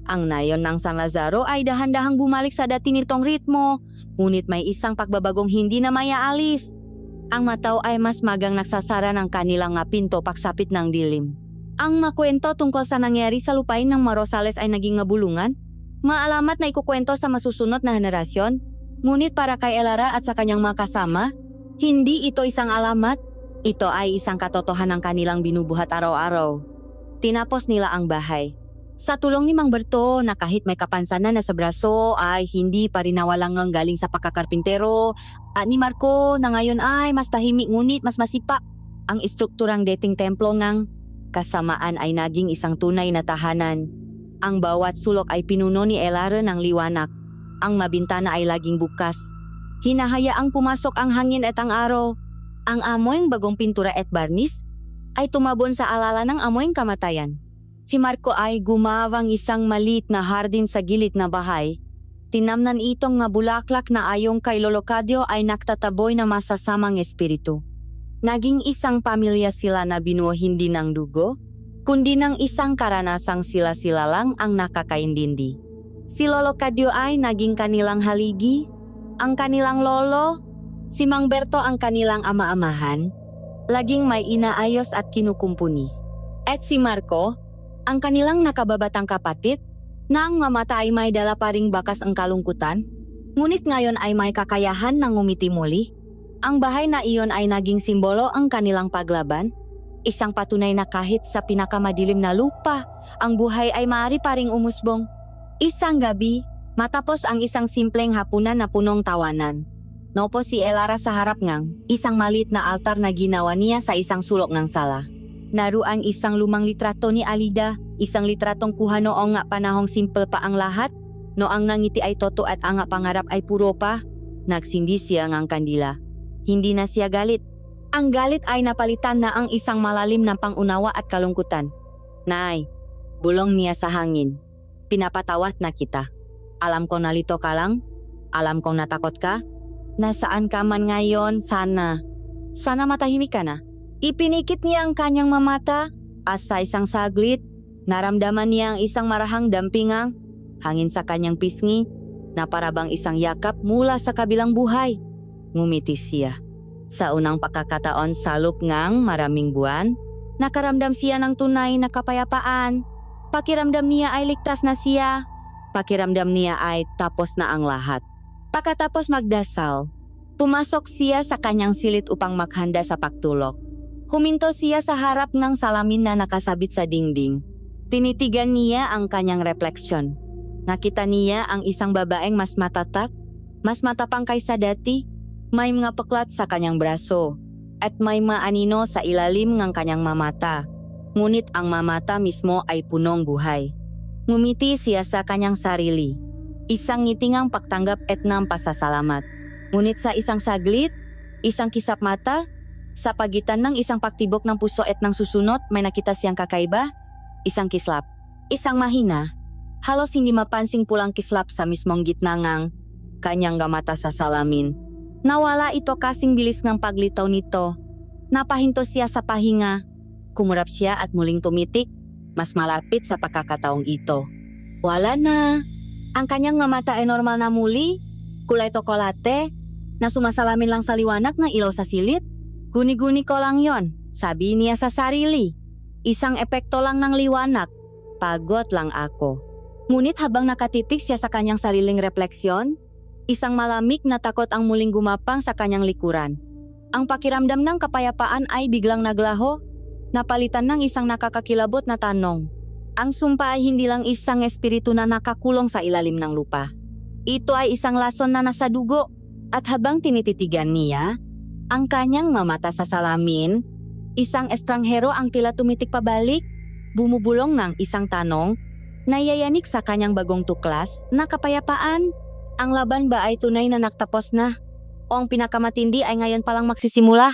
Ang nayon ng San Lazaro ay dahan-dahang bumalik sa dati nitong ritmo, ngunit may isang pagbabagong hindi na mayaalis. Ang mataw ay mas magang nagsasara ng kanilang nga pinto pagsapit ng dilim. Ang makwento tungkol sa nangyari sa lupain ng Marosales ay naging ngabulungan. Maalamat na ikukwento sa masusunod na henerasyon. Ngunit para kay Elara at sa kanyang mga kasama, hindi ito isang alamat. Ito ay isang katotohanan ng kanilang binubuhat araw-araw. Tinapos nila ang bahay. Sa tulong ni Mang Berto na kahit may kapansanan na sa braso ay hindi pa rin nawalang ang galing sa pagkakarpintero at ni Marco na ngayon ay mas tahimik ngunit mas masipa. Ang istrukturang dating templo ng kasamaan ay naging isang tunay na tahanan. Ang bawat sulok ay pinuno ni Elara ng liwanag. Ang mabintana ay laging bukas. Hinahayaang pumasok ang hangin at ang araw. Ang amoy ng bagong pintura at barnis ay tumabon sa alala ng amoy ng kamatayan. Si Marco ay gumawang isang maliit na hardin sa gilid na bahay. Tinamnan itong nga bulaklak na ayong kay Lolo Cadio ay naktataboy na masasamang espiritu. Naging isang pamilya sila na binuo hindi ng dugo, kundi ng isang karanasang sila-sila lang ang nakakaintindi. Si Lolo Cadio ay naging kanilang haligi, ang kanilang lolo, si Mang Berto ang kanilang ama-amahan, laging may inaayos at kinukumpuni. At si Marco, ang kanilang nakababatang kapatid, na ang mamata ay may dala pa ring bakas ang kalungkutan, ngunit ngayon ay may kakayahan ng ngumiti muli. Ang bahay na iyon ay naging simbolo ang kanilang paglaban, isang patunay na kahit sa pinakamadilim na lupa, ang buhay ay maaari pa ring umusbong. Isang gabi, matapos ang isang simpleng hapunan na punong tawanan, naupo si Elara sa harap ngang isang maliit na altar na ginawa niya sa isang sulok ng sala. Naruang isang lumang litrato ni Alida, isang litratong kuha noong nga panahong simple pa ang lahat, noang nga ngiti ay toto at ang nga pangarap ay puro pa. Nagsindi siya ngang kandila. Hindi na siya galit. Ang galit ay napalitan na ang isang malalim na pangunawa at kalungkutan. Nay, bulong niya sa hangin. Pinapatawat na kita. Alam kong nalito ka lang. Alam kong natakot ka. Nasaan ka man ngayon, sana matahimik ka na. Ipinikit niya ang kanyang mamata at sa isang saglit, naramdaman niya ang isang marahang dampingang hangin sa kanyang pisngi na parabang isang yakap mula sa kabilang buhay. Ngumiti siya. Sa unang pagkakataon sa loob ngang maraming buwan, nakaramdam siya ng tunay na kapayapaan. Pakiramdam niya ay ligtas na siya. Pakiramdam niya ay tapos na ang lahat. Pagkatapos magdasal, pumasok siya sa kanyang silid upang maghanda sa pagtulog. Huminto siya sa harap ng salamin na nakasabit sa dingding. Tinitigan niya ang kanyang refleksyon. Nakita niya ang isang babaeng mas matatak, mas matapang kaysa dati, may mga peklat sa kanyang braso, at may maanino sa ilalim ng kanyang mamata. Ngunit ang mamata mismo ay punong buhay. Ngumiti siya sa kanyang sarili. Isang ngitingang pagtanggap at ng pasasalamat. Ngunit sa isang saglit, isang kisap mata, sa pagitan ng isang pagtibok ng puso at ng susunod, may nakita siyang kakaiba, isang kislap. Isang mahina, halos hindi mapansing pulang kislap sa mismong gitna ng kanyang mata sa salamin. Nawala ito kasing bilis ng paglitaw nito. Napahinto siya sa pahinga. Kumurap siya at muling tumitik, mas malapit sa pagkakataong ito. Wala na. Ang kanyang mata ay normal na muli, kulay tsokolate, na sumasalamin lang sa liwanag ng ilaw sa silid. Guni-guni ko lang yon, sabi niya sa sarili. Isang epekto lang ng liwanag. Pagod lang ako. Ngunit habang nakatitik siya sa kanyang sariling refleksyon, isang malamig na takot ang muling gumapang sa kanyang likuran. Ang pakiramdam ng kapayapaan ay biglang naglaho, napalitan ng isang nakakakilabot na tanong. Ang sumpa ay hindi lang isang espiritu na nakakulong sa ilalim ng lupa. Ito ay isang lason na nasa dugo, at habang tinititigan niya, ang kanyang mamata sa salamin, isang estranghero ang tila tumitik pabalik, bumubulong ng isang tanong, nayayanik sa kanyang bagong tuklas na kapayapaan. Ang laban ba ay tunay na nagtapos na? O ang pinakamatindi ay ngayon palang magsisimula?